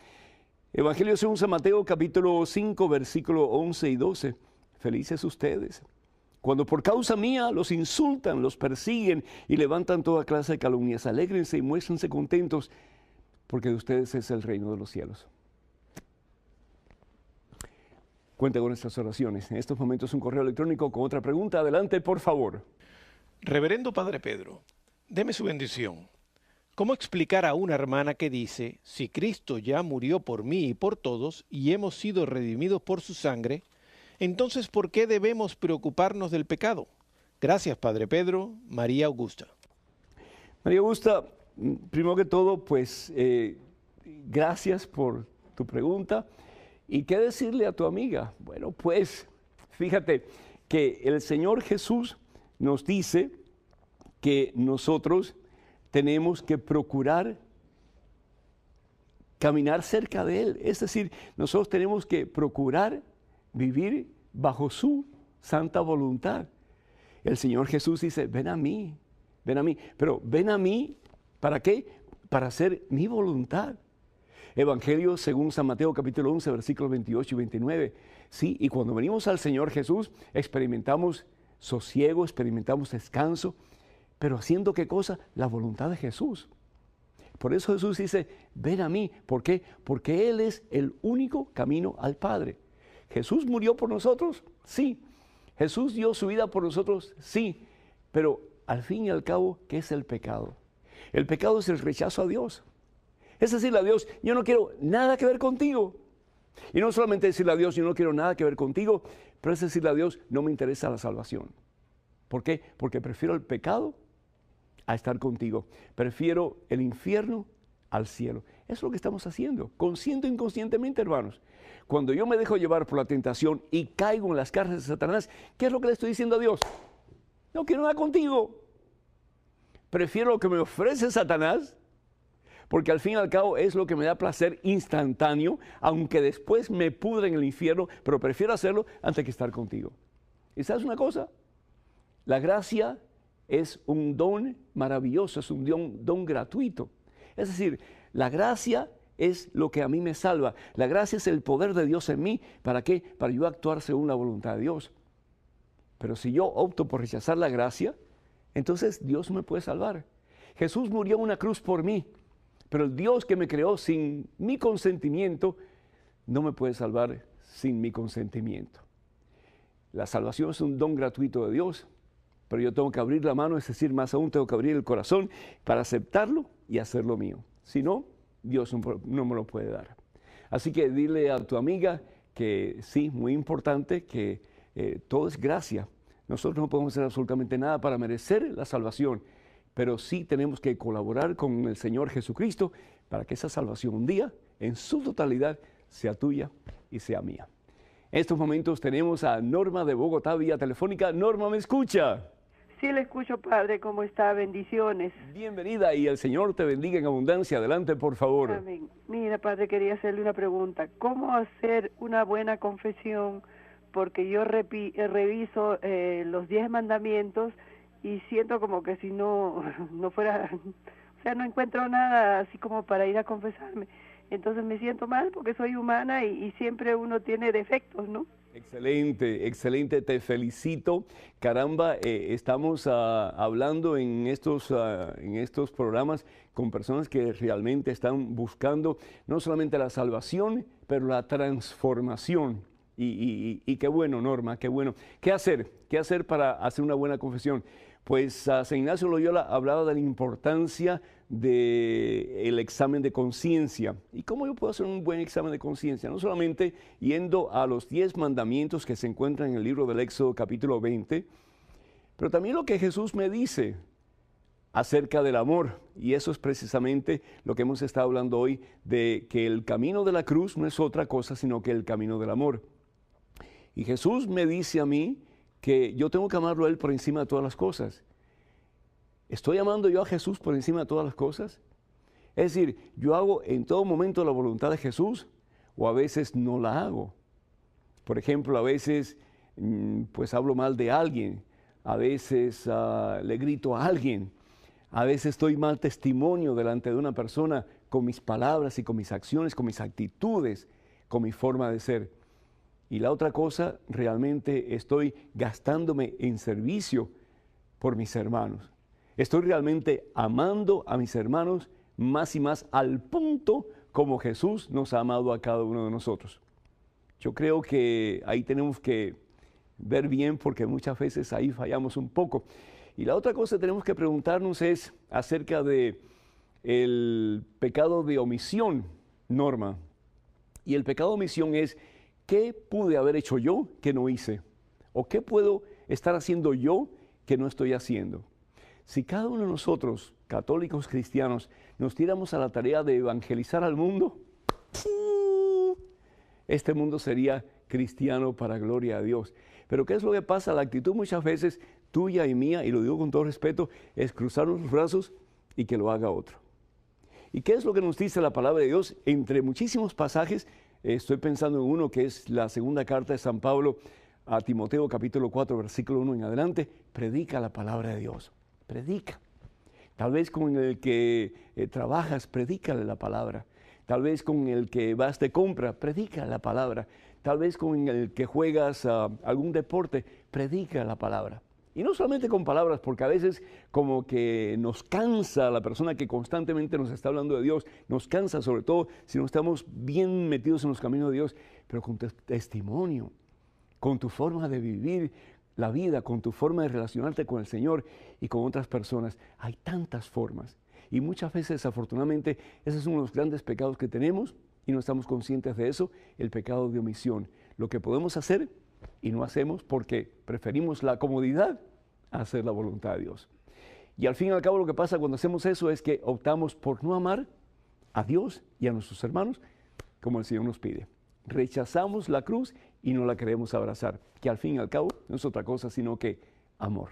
Evangelio según San Mateo, capítulo 5, versículo 11 y 12. Felices ustedes cuando por causa mía los insultan, los persiguen y levantan toda clase de calumnias. Alégrense y muéstrense contentos, porque de ustedes es el reino de los cielos. Cuenta con nuestras oraciones. En estos momentos un correo electrónico con otra pregunta. Adelante, por favor. Reverendo Padre Pedro, deme su bendición. ¿Cómo explicar a una hermana que dice: si Cristo ya murió por mí y por todos y hemos sido redimidos por su sangre, entonces ¿por qué debemos preocuparnos del pecado? Gracias, Padre Pedro. María Augusta. María Augusta, primero que todo, pues gracias por tu pregunta. ¿Y qué decirle a tu amiga? Bueno, pues fíjate que el Señor Jesús nos dice que nosotros tenemos que procurar caminar cerca de Él. Es decir, nosotros tenemos que procurar vivir bajo su santa voluntad. El Señor Jesús dice: ven a mí, pero ven a mí, ¿para qué? Para hacer mi voluntad. Evangelio según San Mateo capítulo 11, versículos 28 y 29. Sí, y cuando venimos al Señor Jesús, experimentamos sosiego, experimentamos descanso, pero haciendo ¿qué cosa? La voluntad de Jesús. Por eso Jesús dice: ven a mí. ¿Por qué? Porque Él es el único camino al Padre. ¿Jesús murió por nosotros? Sí. ¿Jesús dio su vida por nosotros? Sí. Pero al fin y al cabo, ¿qué es el pecado? El pecado es el rechazo a Dios. Es decirle a Dios, yo no quiero nada que ver contigo. Y no solamente decirle a Dios, yo no quiero nada que ver contigo, pero es decirle a Dios, no me interesa la salvación. ¿Por qué? Porque prefiero el pecado a estar contigo. Prefiero el infierno al cielo. Eso es lo que estamos haciendo, consciente o inconscientemente, hermanos. Cuando yo me dejo llevar por la tentación y caigo en las garras de Satanás, ¿qué es lo que le estoy diciendo a Dios? No quiero nada contigo. Prefiero lo que me ofrece Satanás, porque al fin y al cabo es lo que me da placer instantáneo, aunque después me pudre en el infierno, pero prefiero hacerlo antes que estar contigo. ¿Y sabes una cosa? La gracia es un don maravilloso, es un don gratuito. Es decir, la gracia es lo que a mí me salva. La gracia es el poder de Dios en mí. ¿Para qué? Para yo actuar según la voluntad de Dios. Pero si yo opto por rechazar la gracia, entonces Dios me puede salvar. Jesús murió en una cruz por mí, pero el Dios que me creó sin mi consentimiento no me puede salvar sin mi consentimiento. La salvación es un don gratuito de Dios, pero yo tengo que abrir la mano, es decir, más aún tengo que abrir el corazón para aceptarlo y hacerlo mío. Si no, Dios no me lo puede dar. Así que dile a tu amiga que sí, muy importante, que todo es gracia. Nosotros no podemos hacer absolutamente nada para merecer la salvación, pero sí tenemos que colaborar con el Señor Jesucristo para que esa salvación un día, en su totalidad, sea tuya y sea mía. En estos momentos tenemos a Norma de Bogotá vía telefónica. Norma, ¿me escucha? Sí, le escucho, padre. ¿Cómo está? Bendiciones. Bienvenida y el Señor te bendiga en abundancia. Adelante, por favor. Amén. Mira, padre, quería hacerle una pregunta. ¿Cómo hacer una buena confesión? Porque yo reviso los 10 mandamientos y siento como que si no fuera, o sea, no encuentro nada así como para ir a confesarme. Entonces me siento mal porque soy humana y siempre uno tiene defectos, ¿no? Excelente, excelente, te felicito. Caramba, estamos hablando en estos programas con personas que realmente están buscando no solamente la salvación, pero la transformación. Y qué bueno, Norma, qué bueno. ¿Qué hacer? ¿Qué hacer para hacer una buena confesión? Pues San Ignacio Loyola hablaba de la importancia del examen de conciencia. ¿Y cómo yo puedo hacer un buen examen de conciencia? No solamente yendo a los 10 mandamientos que se encuentran en el libro del Éxodo capítulo 20, pero también lo que Jesús me dice acerca del amor. Y eso es precisamente lo que hemos estado hablando hoy, de que el camino de la cruz no es otra cosa sino que el camino del amor. Y Jesús me dice a mí que yo tengo que amarlo a Él por encima de todas las cosas. ¿Estoy amando yo a Jesús por encima de todas las cosas? Es decir, ¿yo hago en todo momento la voluntad de Jesús o a veces no la hago? Por ejemplo, a veces pues hablo mal de alguien, a veces le grito a alguien, a veces doy mal testimonio delante de una persona con mis palabras y con mis acciones, con mis actitudes, con mi forma de ser. Y la otra cosa, realmente estoy gastándome en servicio por mis hermanos. Estoy realmente amando a mis hermanos más y más al punto como Jesús nos ha amado a cada uno de nosotros. Yo creo que ahí tenemos que ver bien porque muchas veces ahí fallamos un poco. Y la otra cosa que tenemos que preguntarnos es acerca de el pecado de omisión, Norma. Y el pecado de omisión es, ¿qué pude haber hecho yo que no hice? ¿O qué puedo estar haciendo yo que no estoy haciendo? Si cada uno de nosotros, católicos cristianos, nos tiramos a la tarea de evangelizar al mundo, este mundo sería cristiano para gloria a Dios. Pero ¿qué es lo que pasa? La actitud muchas veces tuya y mía, y lo digo con todo respeto, es cruzarnos los brazos y que lo haga otro. ¿Y qué es lo que nos dice la palabra de Dios? Entre muchísimos pasajes, estoy pensando en uno que es la segunda carta de San Pablo a Timoteo, capítulo 4, versículo 1 en adelante. Predica la palabra de Dios, predica. Tal vez con el que trabajas, predícale la palabra. Tal vez con el que vas de compra, predica la palabra. Tal vez con el que juegas algún deporte, predica la palabra. Y no solamente con palabras, porque a veces como que nos cansa la persona que constantemente nos está hablando de Dios, nos cansa sobre todo si no estamos bien metidos en los caminos de Dios, pero con tu testimonio, con tu forma de vivir la vida, con tu forma de relacionarte con el Señor y con otras personas. Hay tantas formas. Y muchas veces, desafortunadamente, ese es uno de los grandes pecados que tenemos y no estamos conscientes de eso, el pecado de omisión. Lo que podemos hacer y no hacemos porque preferimos la comodidad a hacer la voluntad de Dios. Y al fin y al cabo lo que pasa cuando hacemos eso es que optamos por no amar a Dios y a nuestros hermanos como el Señor nos pide. Rechazamos la cruz y no la queremos abrazar, que al fin y al cabo no es otra cosa sino que amor.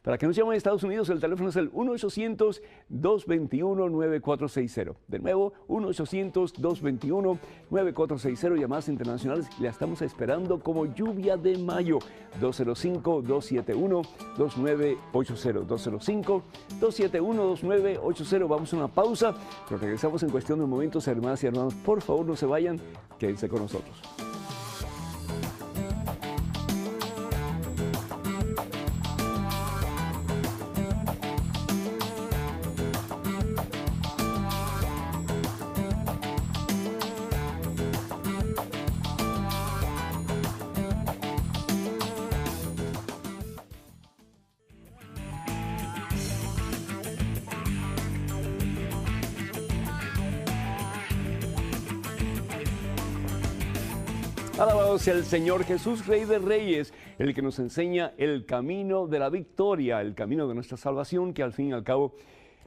Para que nos llamen a Estados Unidos, el teléfono es el 1-800-221-9460. De nuevo, 1-800-221-9460. Llamadas internacionales, la estamos esperando como lluvia de mayo. 205-271-2980. 205-271-2980. Vamos a una pausa, pero regresamos en cuestión de momentos. Hermanas y hermanos, por favor no se vayan, quédense con nosotros. Alabado sea el Señor Jesús, Rey de Reyes, el que nos enseña el camino de la victoria, el camino de nuestra salvación, que al fin y al cabo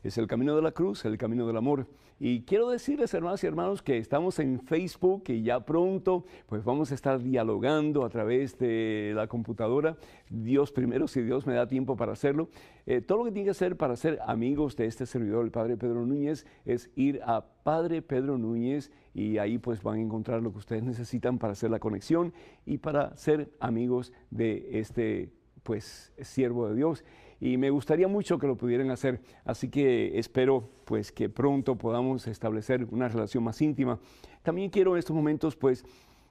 es el camino de la cruz, el camino del amor. Y quiero decirles, hermanas y hermanos, que estamos en Facebook y ya pronto pues vamos a estar dialogando a través de la computadora. Dios primero, si Dios me da tiempo para hacerlo. Todo lo que tiene que hacer para ser amigos de este servidor, el Padre Pedro Núñez, es ir a Padre Pedro Núñez y ahí pues van a encontrar lo que ustedes necesitan para hacer la conexión y para ser amigos de este pues siervo de Dios. Y me gustaría mucho que lo pudieran hacer, así que espero pues que pronto podamos establecer una relación más íntima. También quiero en estos momentos pues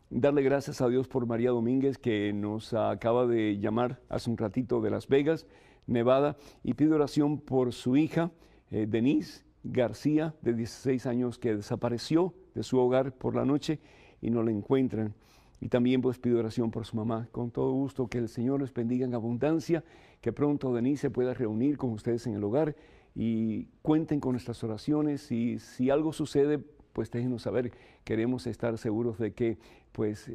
darle gracias a Dios por María Domínguez, que nos acaba de llamar hace un ratito de Las Vegas, Nevada, y pido oración por su hija, Denise García, de 16 años, que desapareció de su hogar por la noche y no la encuentran. Y también pues pido oración por su mamá. Con todo gusto, que el Señor les bendiga en abundancia, que pronto Denise se pueda reunir con ustedes en el hogar y cuenten con nuestras oraciones. Y si algo sucede, pues déjenos saber. Queremos estar seguros de que pues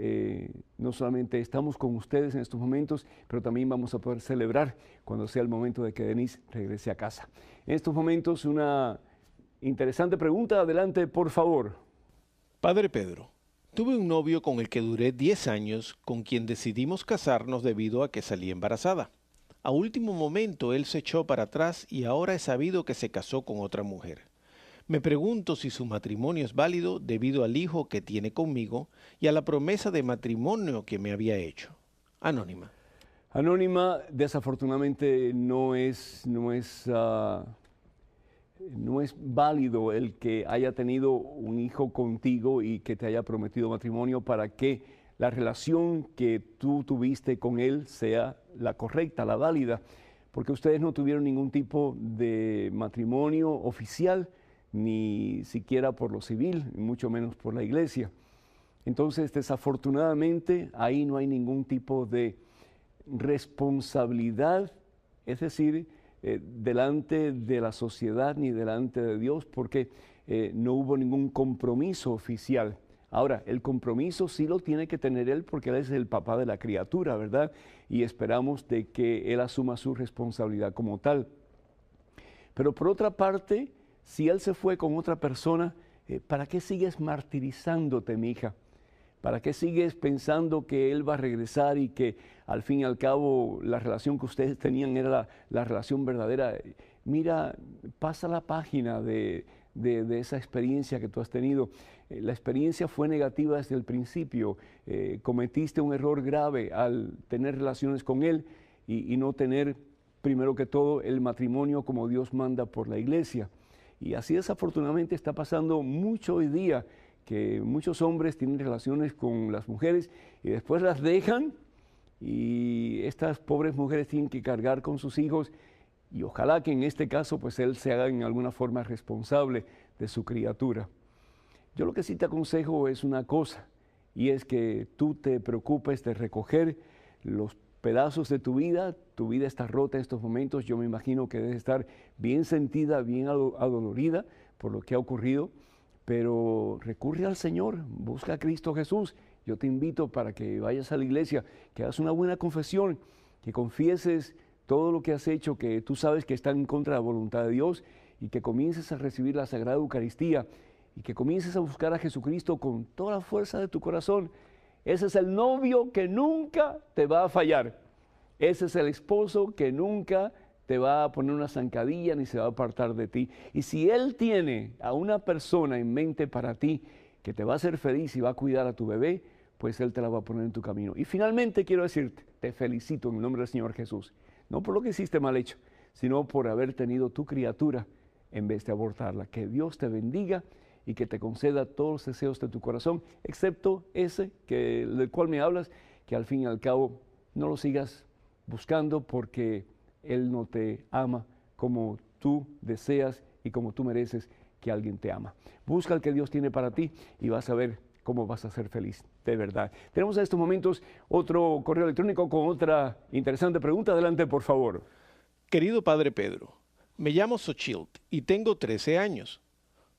no solamente estamos con ustedes en estos momentos, pero también vamos a poder celebrar cuando sea el momento de que Denise regrese a casa. En estos momentos una interesante pregunta. Adelante, por favor. Padre Pedro, tuve un novio con el que duré 10 años, con quien decidimos casarnos debido a que salí embarazada. A último momento él se echó para atrás y ahora he sabido que se casó con otra mujer. Me pregunto si su matrimonio es válido debido al hijo que tiene conmigo y a la promesa de matrimonio que me había hecho. Anónima. Anónima, desafortunadamente no es válido el que haya tenido un hijo contigo y que te haya prometido matrimonio para que la relación que tú tuviste con él sea la correcta, la válida, porque ustedes no tuvieron ningún tipo de matrimonio oficial, ni siquiera por lo civil, mucho menos por la iglesia. Entonces, desafortunadamente, ahí no hay ningún tipo de responsabilidad, es decir, delante de la sociedad ni delante de Dios, porque no hubo ningún compromiso oficial. Ahora, el compromiso sí lo tiene que tener él porque él es el papá de la criatura, ¿verdad? Y esperamos de que él asuma su responsabilidad como tal. Pero por otra parte, si él se fue con otra persona, ¿para qué sigues martirizándote, mi hija? ¿Para qué sigues pensando que él va a regresar y que al fin y al cabo la relación que ustedes tenían era la relación verdadera? Mira, pasa la página de esa experiencia que tú has tenido. La experiencia fue negativa desde el principio. Cometiste un error grave al tener relaciones con él y no tener, primero que todo, el matrimonio como Dios manda por la iglesia. Y así desafortunadamente está pasando mucho hoy día, que muchos hombres tienen relaciones con las mujeres y después las dejan y estas pobres mujeres tienen que cargar con sus hijos y ojalá que en este caso pues él se haga en alguna forma responsable de su criatura. Yo lo que sí te aconsejo es una cosa y es que tú te preocupes de recoger los pedazos de tu vida está rota en estos momentos, yo me imagino que debes estar bien sentida, bien adolorida por lo que ha ocurrido, pero recurre al Señor, busca a Cristo Jesús. Yo te invito para que vayas a la iglesia, que hagas una buena confesión, que confieses todo lo que has hecho, que tú sabes que está en contra de la voluntad de Dios, y que comiences a recibir la Sagrada Eucaristía, y que comiences a buscar a Jesucristo con toda la fuerza de tu corazón. Ese es el novio que nunca te va a fallar. Ese es el esposo que nunca te va a poner una zancadilla ni se va a apartar de ti. Y si Él tiene a una persona en mente para ti que te va a hacer feliz y va a cuidar a tu bebé, pues Él te la va a poner en tu camino. Y finalmente quiero decirte, te felicito en el nombre del Señor Jesús, no por lo que hiciste mal hecho, sino por haber tenido tu criatura en vez de abortarla. Que Dios te bendiga y que te conceda todos los deseos de tu corazón, excepto ese del cual me hablas, que al fin y al cabo no lo sigas buscando, porque Él no te ama como tú deseas y como tú mereces que alguien te ama. Busca el que Dios tiene para ti y vas a ver cómo vas a ser feliz, de verdad. Tenemos en estos momentos otro correo electrónico con otra interesante pregunta. Adelante, por favor. Querido Padre Pedro, me llamo Xochitl y tengo 13 años.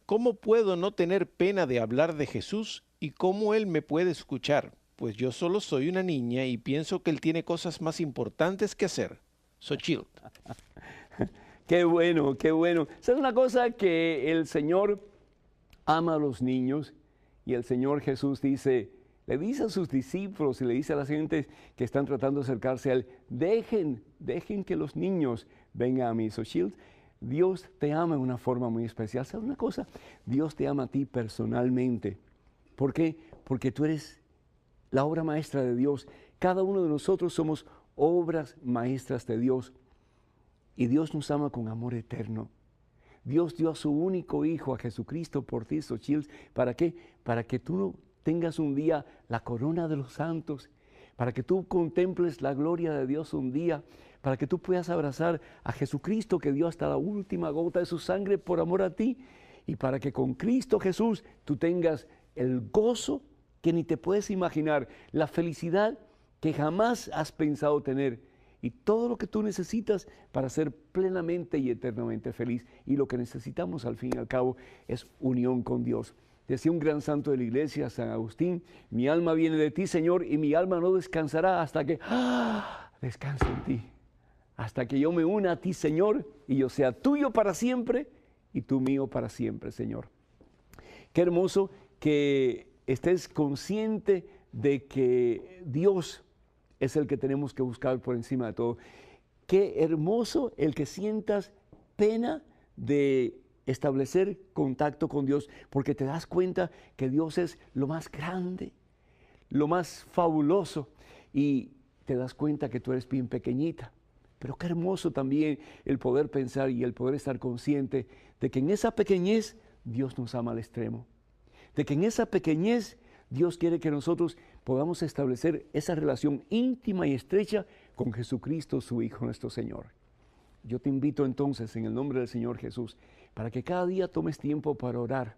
¿Cómo puedo no tener pena de hablar de Jesús y cómo Él me puede escuchar? Pues yo solo soy una niña y pienso que Él tiene cosas más importantes que hacer. Xochitl. Qué bueno, qué bueno. ¿Sabes una cosa? Que el Señor ama a los niños, y el Señor Jesús le dice a sus discípulos y le dice a las gentes que están tratando de acercarse a Él, dejen que los niños vengan a mí. Xochitl, Dios te ama de una forma muy especial. ¿Sabes una cosa? Dios te ama a ti personalmente. ¿Por qué? Porque tú eres la obra maestra de Dios. Cada uno de nosotros somos obras maestras de Dios. Y Dios nos ama con amor eterno. Dios dio a su único Hijo, a Jesucristo, por ti, Xochitl. ¿Para qué? Para que tú tengas un día la corona de los santos, para que tú contemples la gloria de Dios un día, para que tú puedas abrazar a Jesucristo, que dio hasta la última gota de su sangre por amor a ti, y para que con Cristo Jesús tú tengas el gozo que ni te puedes imaginar, la felicidad que jamás has pensado tener, y todo lo que tú necesitas para ser plenamente y eternamente feliz. Y lo que necesitamos al fin y al cabo es unión con Dios. Decía un gran santo de la iglesia, San Agustín, mi alma viene de ti, Señor, y mi alma no descansará hasta que descanse en ti. Hasta que yo me una a ti, Señor, y yo sea tuyo para siempre y tú mío para siempre, Señor. Qué hermoso que estés consciente de que Dios es el que tenemos que buscar por encima de todo. Qué hermoso el que sientas pena de establecer contacto con Dios, porque te das cuenta que Dios es lo más grande, lo más fabuloso, y te das cuenta que tú eres bien pequeñita. Pero qué hermoso también el poder pensar y el poder estar consciente de que en esa pequeñez Dios nos ama al extremo, de que en esa pequeñez Dios quiere que nosotros podamos establecer esa relación íntima y estrecha con Jesucristo, su Hijo, nuestro Señor. Yo te invito entonces, en el nombre del Señor Jesús, para que cada día tomes tiempo para orar.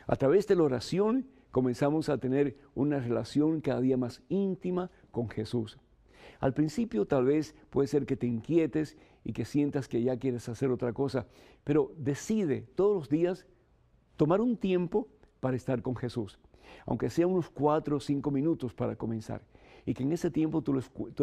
A través de la oración comenzamos a tener una relación cada día más íntima con Jesús. Al principio tal vez puede ser que te inquietes y que sientas que ya quieres hacer otra cosa, pero decide todos los días tomar un tiempo para estar con Jesús, aunque sea unos 4 o 5 minutos para comenzar, y que en ese tiempo tú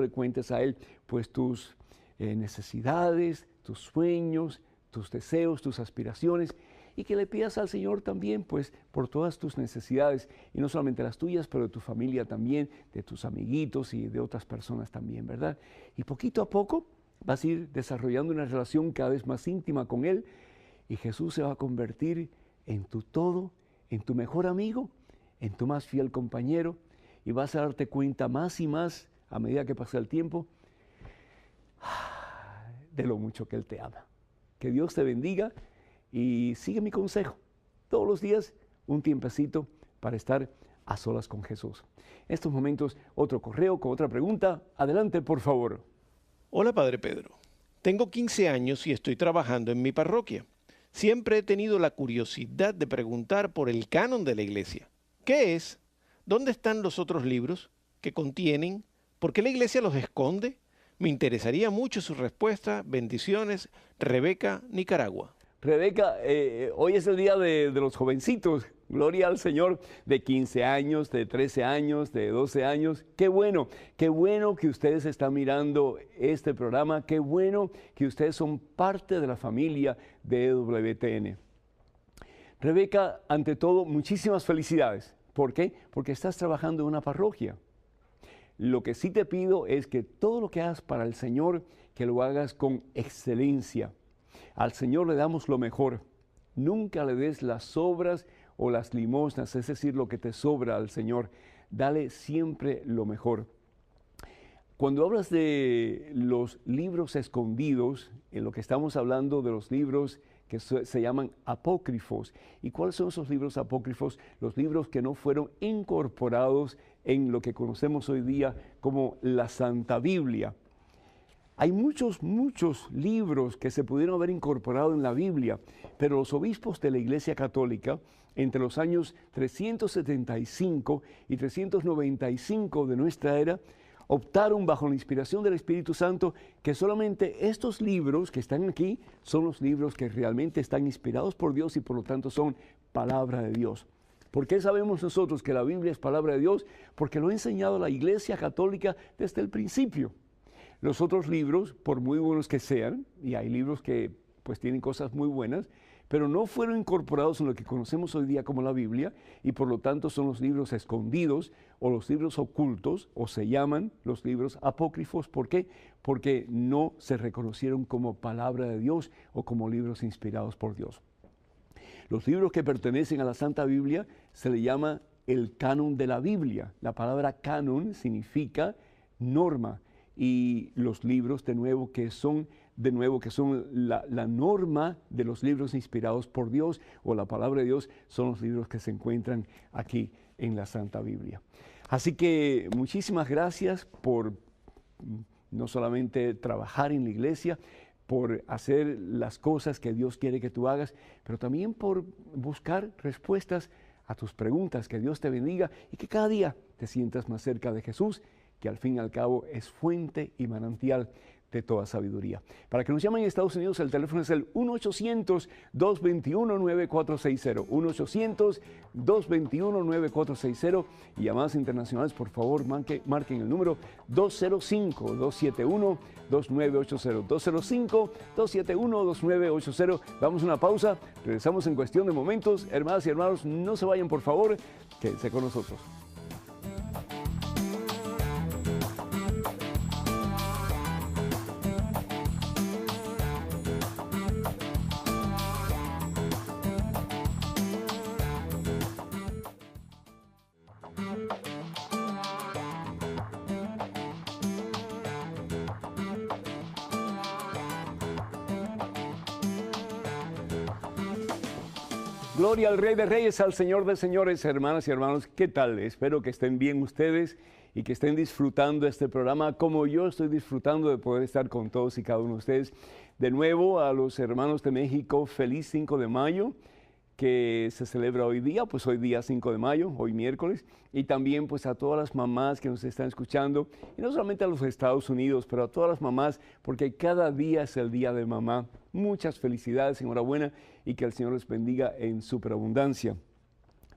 le cuentes a Él pues tus necesidades, tus sueños, tus deseos, tus aspiraciones, y que le pidas al Señor también pues por todas tus necesidades, y no solamente las tuyas, pero de tu familia también, de tus amiguitos y de otras personas también, ¿verdad? Y poquito a poco vas a ir desarrollando una relación cada vez más íntima con Él, y Jesús se va a convertir en tu todo, en tu mejor amigo, en tu más fiel compañero, y vas a darte cuenta más y más a medida que pasa el tiempo de lo mucho que Él te ama. Que Dios te bendiga y sigue mi consejo. Todos los días un tiempecito para estar a solas con Jesús. En estos momentos otro correo con otra pregunta. Adelante, por favor. Hola, Padre Pedro. Tengo 15 años y estoy trabajando en mi parroquia. Siempre he tenido la curiosidad de preguntar por el canon de la Iglesia. ¿Qué es? ¿Dónde están los otros libros que contienen? ¿Por qué la Iglesia los esconde? Me interesaría mucho su respuesta. Bendiciones, Rebeca, Nicaragua. Rebeca, hoy es el día de los jovencitos. Gloria al Señor, de 15 años, de 13 años, de 12 años. Qué bueno que ustedes están mirando este programa. Qué bueno que ustedes son parte de la familia de EWTN. Rebeca, ante todo, muchísimas felicidades. ¿Por qué? Porque estás trabajando en una parroquia. Lo que sí te pido es que todo lo que hagas para el Señor, que lo hagas con excelencia. Al Señor le damos lo mejor. Nunca le des las sobras o las limosnas, es decir, lo que te sobra al Señor. Dale siempre lo mejor. Cuando hablas de los libros escondidos, en lo que estamos hablando de los libros que se llaman apócrifos. ¿Y cuáles son esos libros apócrifos? Los libros que no fueron incorporados en lo que conocemos hoy día como la Santa Biblia. Hay muchos libros que se pudieron haber incorporado en la Biblia, pero los obispos de la Iglesia Católica, entre los años 375 y 395 de nuestra era, optaron bajo la inspiración del Espíritu Santo que solamente estos libros que están aquí son los libros que realmente están inspirados por Dios y por lo tanto son palabra de Dios. ¿Por qué sabemos nosotros que la Biblia es palabra de Dios? Porque lo ha enseñado la Iglesia Católica desde el principio. Los otros libros, por muy buenos que sean, y hay libros que pues tienen cosas muy buenas, pero no fueron incorporados en lo que conocemos hoy día como la Biblia, y por lo tanto son los libros escondidos o los libros ocultos, o se llaman los libros apócrifos. ¿Por qué? Porque no se reconocieron como palabra de Dios o como libros inspirados por Dios. Los libros que pertenecen a la Santa Biblia se le llama el canon de la Biblia. La palabra canon significa norma. Y los libros, de nuevo, que son la norma de los libros inspirados por Dios o la palabra de Dios, son los libros que se encuentran aquí en la Santa Biblia. Así que muchísimas gracias por no solamente trabajar en la iglesia, por hacer las cosas que Dios quiere que tú hagas, pero también por buscar respuestas a tus preguntas. Que Dios te bendiga y que cada día te sientas más cerca de Jesús, que al fin y al cabo es fuente y manantial de toda sabiduría. Para que nos llamen en Estados Unidos, el teléfono es el 1-800-221-9460. 1-800-221-9460. Y llamadas internacionales, por favor, marquen el número 205-271-2980. 205-271-2980. Damos una pausa, regresamos en cuestión de momentos. Hermanas y hermanos, no se vayan, por favor, quédense con nosotros. Gloria al Rey de Reyes, al Señor de Señores, hermanas y hermanos, ¿qué tal? Espero que estén bien ustedes y que estén disfrutando este programa como yo estoy disfrutando de poder estar con todos y cada uno de ustedes. De nuevo, a los hermanos de México, feliz 5 de mayo, que se celebra hoy día, pues hoy día 5 de mayo, hoy miércoles, y también pues a todas las mamás que nos están escuchando, y no solamente a los Estados Unidos, pero a todas las mamás, porque cada día es el día de mamá. Muchas felicidades, enhorabuena, y que el Señor les bendiga en superabundancia.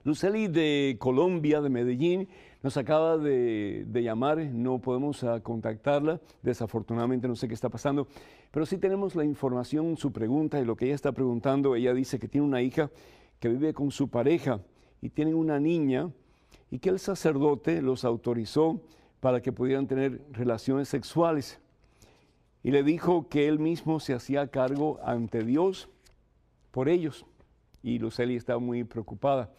Luceli de Colombia, de Medellín, nos acaba de llamar, no podemos contactarla, desafortunadamente no sé qué está pasando, pero sí tenemos la información, su pregunta y lo que ella está preguntando. Ella dice que tiene una hija que vive con su pareja y tienen una niña y que el sacerdote los autorizó para que pudieran tener relaciones sexuales y le dijo que él mismo se hacía cargo ante Dios por ellos. Y Luceli está muy preocupada.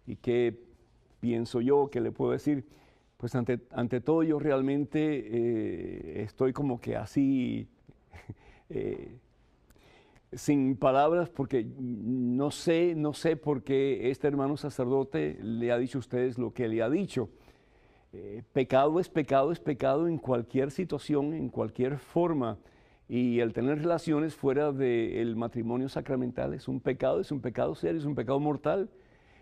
¿Y qué pienso yo? ¿Qué le puedo decir? Pues ante todo yo realmente estoy como que así, sin palabras, porque no sé por qué este hermano sacerdote le ha dicho a ustedes lo que le ha dicho. Pecado es pecado en cualquier situación, en cualquier forma. Y el tener relaciones fuera del matrimonio sacramental es un pecado serio, es un pecado mortal.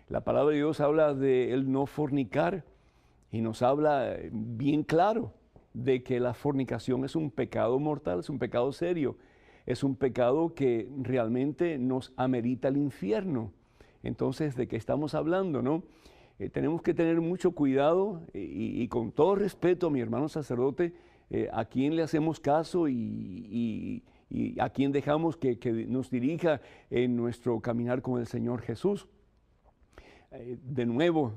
La palabra de Dios habla de el no fornicar y nos habla bien claro. de que la fornicación es un pecado mortal, es un pecado serio, es un pecado que realmente nos amerita el infierno. Entonces, ¿de qué estamos hablando, no? Tenemos que tener mucho cuidado y con todo respeto a mi hermano sacerdote, a quién le hacemos caso y a quién dejamos que nos dirija en nuestro caminar con el Señor Jesús. De nuevo,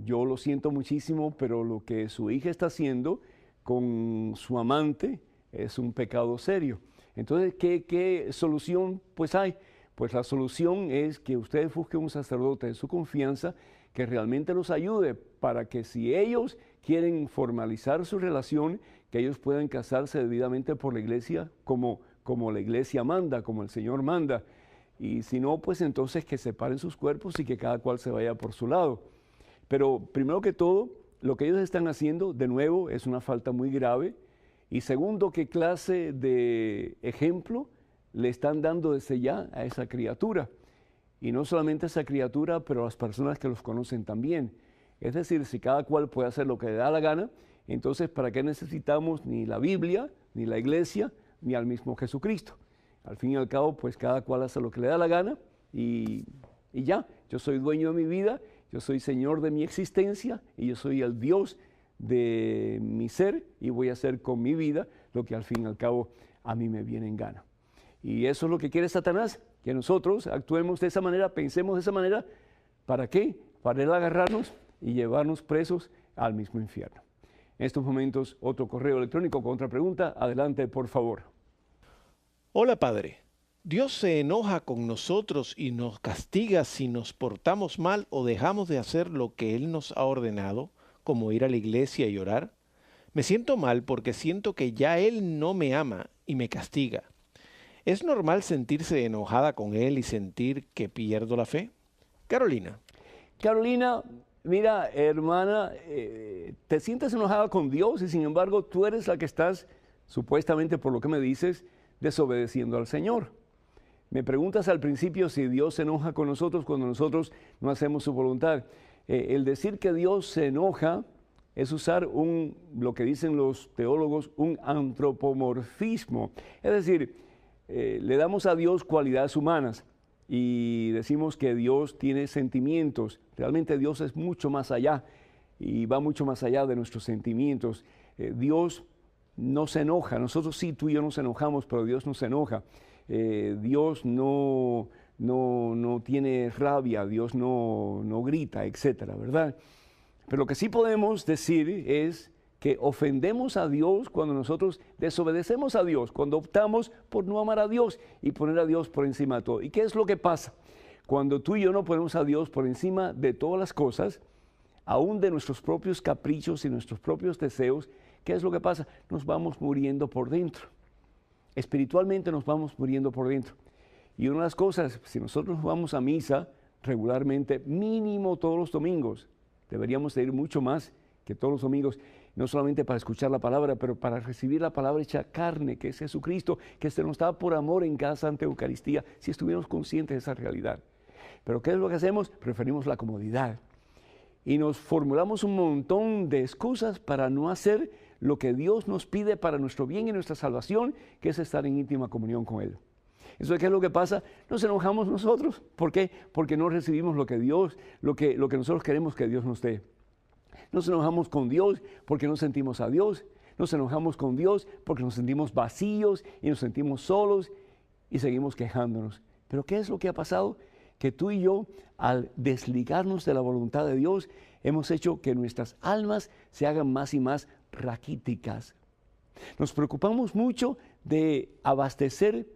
yo lo siento muchísimo, pero lo que su hija está haciendo con su amante es un pecado serio. Entonces, ¿qué solución pues hay? Pues la solución es que ustedes busquen un sacerdote de su confianza que realmente los ayude para que si ellos quieren formalizar su relación, que ellos puedan casarse debidamente por la iglesia como la iglesia manda, como el Señor manda. Y si no, pues entonces que separen sus cuerpos y que cada cual se vaya por su lado. Pero primero que todo, lo que ellos están haciendo, de nuevo, es una falta muy grave. Y segundo, ¿qué clase de ejemplo le están dando desde ya a esa criatura? Y no solamente a esa criatura, pero a las personas que los conocen también. Es decir, si cada cual puede hacer lo que le da la gana, entonces ¿para qué necesitamos ni la Biblia, ni la iglesia, ni al mismo Jesucristo? Al fin y al cabo, pues cada cual hace lo que le da la gana y ya. Yo soy dueño de mi vida, yo soy señor de mi existencia y yo soy el Dios de mi ser y voy a hacer con mi vida lo que al fin y al cabo a mí me viene en gana. Y eso es lo que quiere Satanás, que nosotros actuemos de esa manera, pensemos de esa manera. ¿Para qué? Para él agarrarnos y llevarnos presos al mismo infierno. En estos momentos, otro correo electrónico con otra pregunta. Adelante, por favor. Hola, Padre. ¿Dios se enoja con nosotros y nos castiga si nos portamos mal o dejamos de hacer lo que Él nos ha ordenado, como ir a la iglesia y orar? Me siento mal porque siento que ya Él no me ama y me castiga. ¿Es normal sentirse enojada con Él y sentir que pierdo la fe? Carolina. Carolina, mira, hermana, te sientes enojada con Dios y sin embargo tú eres la que estás, supuestamente por lo que me dices, desobedeciendo al Señor. Me preguntas al principio si Dios se enoja con nosotros cuando nosotros no hacemos su voluntad. El decir que Dios se enoja es usar lo que dicen los teólogos, un antropomorfismo. Es decir, le damos a Dios cualidades humanas y decimos que Dios tiene sentimientos. Realmente Dios es mucho más allá y va mucho más allá de nuestros sentimientos. Dios no se enoja. Nosotros sí, tú y yo nos enojamos, pero Dios no se enoja. Dios no tiene rabia, Dios no grita, etcétera, ¿verdad? Pero lo que sí podemos decir es que ofendemos a Dios cuando nosotros desobedecemos a Dios, cuando optamos por no amar a Dios y poner a Dios por encima de todo. ¿Y qué es lo que pasa? Cuando tú y yo no ponemos a Dios por encima de todas las cosas, aún de nuestros propios caprichos y nuestros propios deseos, ¿qué es lo que pasa? Nos vamos muriendo por dentro. Espiritualmente nos vamos muriendo por dentro. Y una de las cosas, si nosotros vamos a misa regularmente, mínimo todos los domingos, deberíamos de ir mucho más que todos los domingos, no solamente para escuchar la palabra, pero para recibir la palabra hecha carne, que es Jesucristo, que se nos da por amor en cada Santa Eucaristía, si estuviéramos conscientes de esa realidad. Pero ¿qué es lo que hacemos? Preferimos la comodidad. Y nos formulamos un montón de excusas para no hacer lo que Dios nos pide para nuestro bien y nuestra salvación, que es estar en íntima comunión con Él. Entonces, ¿qué es lo que pasa? Nos enojamos nosotros. ¿Por qué? Porque no recibimos lo que nosotros queremos que Dios nos dé. Nos enojamos con Dios porque no sentimos a Dios. Nos enojamos con Dios porque nos sentimos vacíos y nos sentimos solos y seguimos quejándonos. Pero ¿qué es lo que ha pasado? Que tú y yo, al desligarnos de la voluntad de Dios, hemos hecho que nuestras almas se hagan más y más raquíticas. Nos preocupamos mucho de abastecer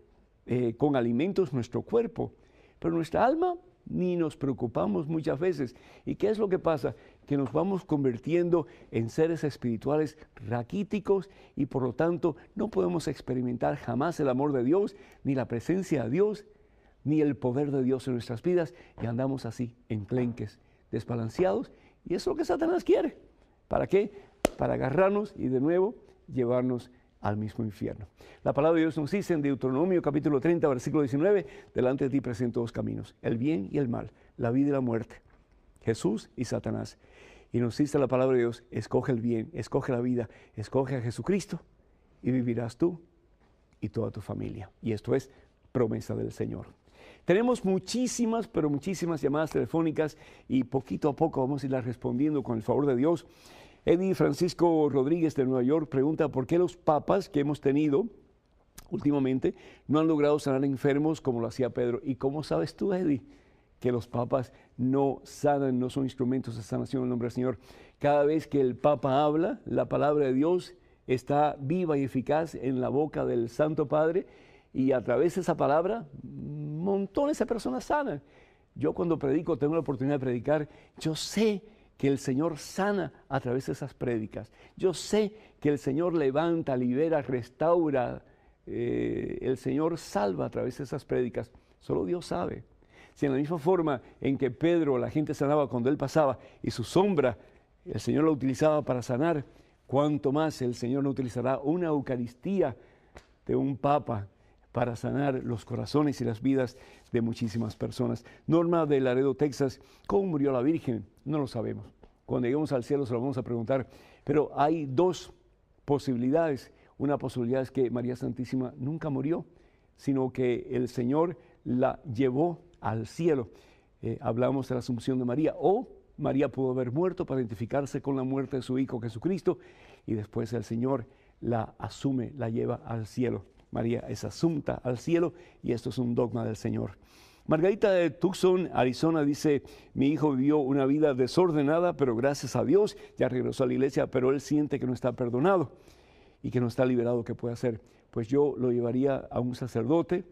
con alimentos nuestro cuerpo, pero nuestra alma ni nos preocupamos muchas veces. ¿Y qué es lo que pasa? Que nos vamos convirtiendo en seres espirituales raquíticos y por lo tanto no podemos experimentar jamás el amor de Dios, ni la presencia de Dios, ni el poder de Dios en nuestras vidas, y andamos así, enclenques, desbalanceados, y eso es lo que Satanás quiere. ¿Para qué? Para agarrarnos y de nuevo llevarnos al mismo infierno. La palabra de Dios nos dice en Deuteronomio capítulo 30, versículo 19, delante de ti presento dos caminos, el bien y el mal, la vida y la muerte, Jesús y Satanás. Y nos dice la palabra de Dios, escoge el bien, escoge la vida, escoge a Jesucristo y vivirás tú y toda tu familia. Y esto es promesa del Señor. Tenemos muchísimas, pero muchísimas llamadas telefónicas y poquito a poco vamos a irlas respondiendo con el favor de Dios. Eddie Francisco Rodríguez de Nueva York pregunta por qué los papas que hemos tenido últimamente no han logrado sanar enfermos como lo hacía Pedro. ¿Y cómo sabes tú, Eddie, que los papas no sanan, no son instrumentos de sanación en el nombre del Señor? Cada vez que el Papa habla, la palabra de Dios está viva y eficaz en la boca del Santo Padre, y a través de esa palabra, montones de personas sanan. Yo cuando predico, tengo la oportunidad de predicar, yo sé que el Señor sana a través de esas prédicas. Yo sé que el Señor levanta, libera, restaura, el Señor salva a través de esas prédicas. Solo Dios sabe. Si en la misma forma en que Pedro, la gente sanaba cuando él pasaba y su sombra, el Señor la utilizaba para sanar, cuánto más el Señor no utilizará una Eucaristía de un Papa para sanar los corazones y las vidas de muchísimas personas. Norma de Laredo, Texas, ¿cómo murió la Virgen? No lo sabemos. Cuando lleguemos al cielo se lo vamos a preguntar. Pero hay dos posibilidades. Una posibilidad es que María Santísima nunca murió, sino que el Señor la llevó al cielo. Hablamos de la Asunción de María. O María pudo haber muerto para identificarse con la muerte de su Hijo Jesucristo, y después el Señor la asume, la lleva al cielo. María es asunta al cielo y esto es un dogma del Señor. Margarita de Tucson, Arizona, dice: mi hijo vivió una vida desordenada, pero gracias a Dios ya regresó a la iglesia, pero él siente que no está perdonado y que no está liberado. ¿Qué puede hacer? Pues yo lo llevaría a un sacerdote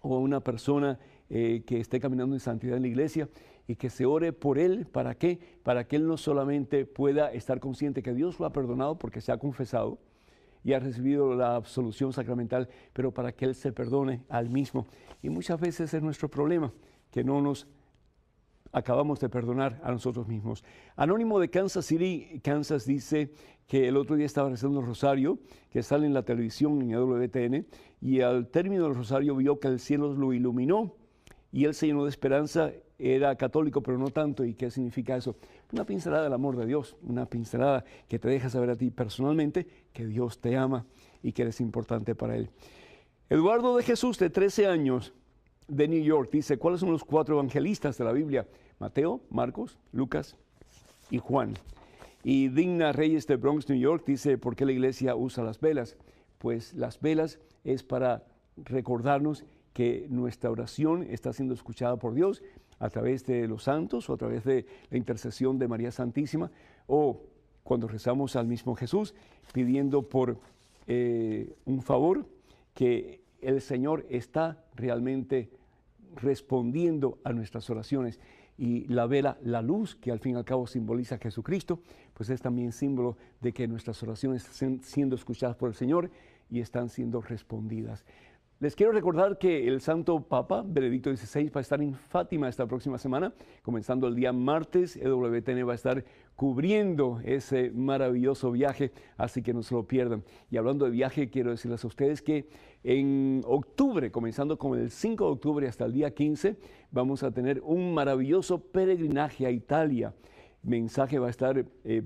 o a una persona que esté caminando en santidad en la iglesia y que se ore por él. ¿Para qué? Para que él no solamente pueda estar consciente que Dios lo ha perdonado porque se ha confesado y ha recibido la absolución sacramental, pero para que él se perdone al mismo. Y muchas veces es nuestro problema, que no nos acabamos de perdonar a nosotros mismos. Anónimo de Kansas City, Kansas, dice que el otro día estaba rezando el rosario, que sale en la televisión en WTN, y al término del rosario vio que el cielo lo iluminó y él se llenó de esperanza. Era católico, pero no tanto. ¿Y qué significa eso? Una pincelada del amor de Dios, una pincelada que te deja saber a ti personalmente que Dios te ama y que eres importante para Él. Eduardo de Jesús, de 13 años, de New York, dice: ¿cuáles son los 4 evangelistas de la Biblia? Mateo, Marcos, Lucas y Juan. Y Digna Reyes de Bronx, New York, dice: ¿por qué la iglesia usa las velas? Pues las velas es para recordarnos que nuestra oración está siendo escuchada por Dios a través de los santos o a través de la intercesión de María Santísima, o cuando rezamos al mismo Jesús pidiendo por un favor, que el Señor está realmente respondiendo a nuestras oraciones. Y la vela, la luz, que al fin y al cabo simboliza a Jesucristo, pues es también símbolo de que nuestras oraciones están siendo escuchadas por el Señor y están siendo respondidas. Les quiero recordar que el Santo Papa Benedicto XVI va a estar en Fátima esta próxima semana, comenzando el día martes. EWTN va a estar cubriendo ese maravilloso viaje, así que no se lo pierdan. Y hablando de viaje, quiero decirles a ustedes que en octubre, comenzando con el 5 de octubre hasta el día 15, vamos a tener un maravilloso peregrinaje a Italia. Mensaje va a estar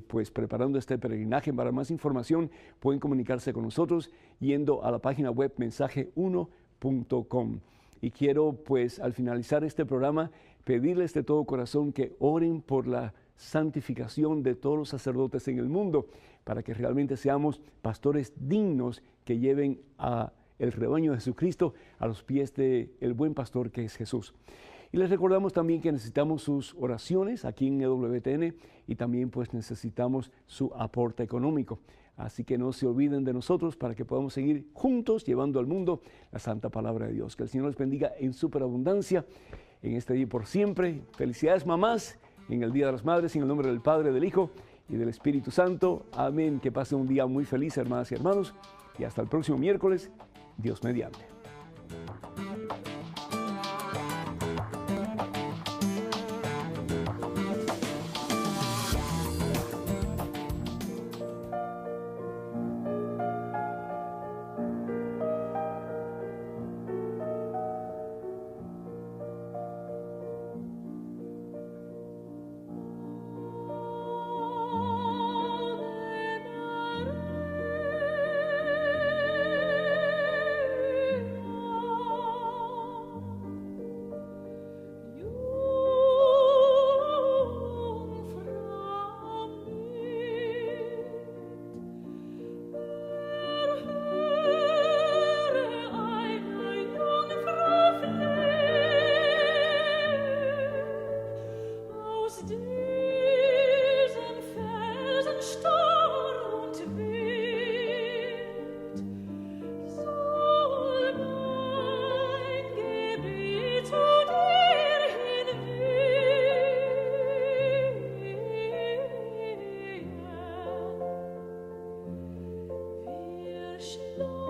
pues preparando este peregrinaje. Para más información pueden comunicarse con nosotros yendo a la página web mensaje1.com. Y quiero pues al finalizar este programa pedirles de todo corazón que oren por la santificación de todos los sacerdotes en el mundo, para que realmente seamos pastores dignos que lleven a el rebaño de Jesucristo a los pies del buen pastor que es Jesús. Y les recordamos también que necesitamos sus oraciones aquí en EWTN y también pues necesitamos su aporte económico. Así que no se olviden de nosotros para que podamos seguir juntos llevando al mundo la santa palabra de Dios. Que el Señor les bendiga en superabundancia en este día y por siempre. Felicidades, mamás, en el Día de las Madres, en el nombre del Padre, del Hijo y del Espíritu Santo. Amén. Que pasen un día muy feliz, hermanas y hermanos. Y hasta el próximo miércoles, Dios mediante. Shalom.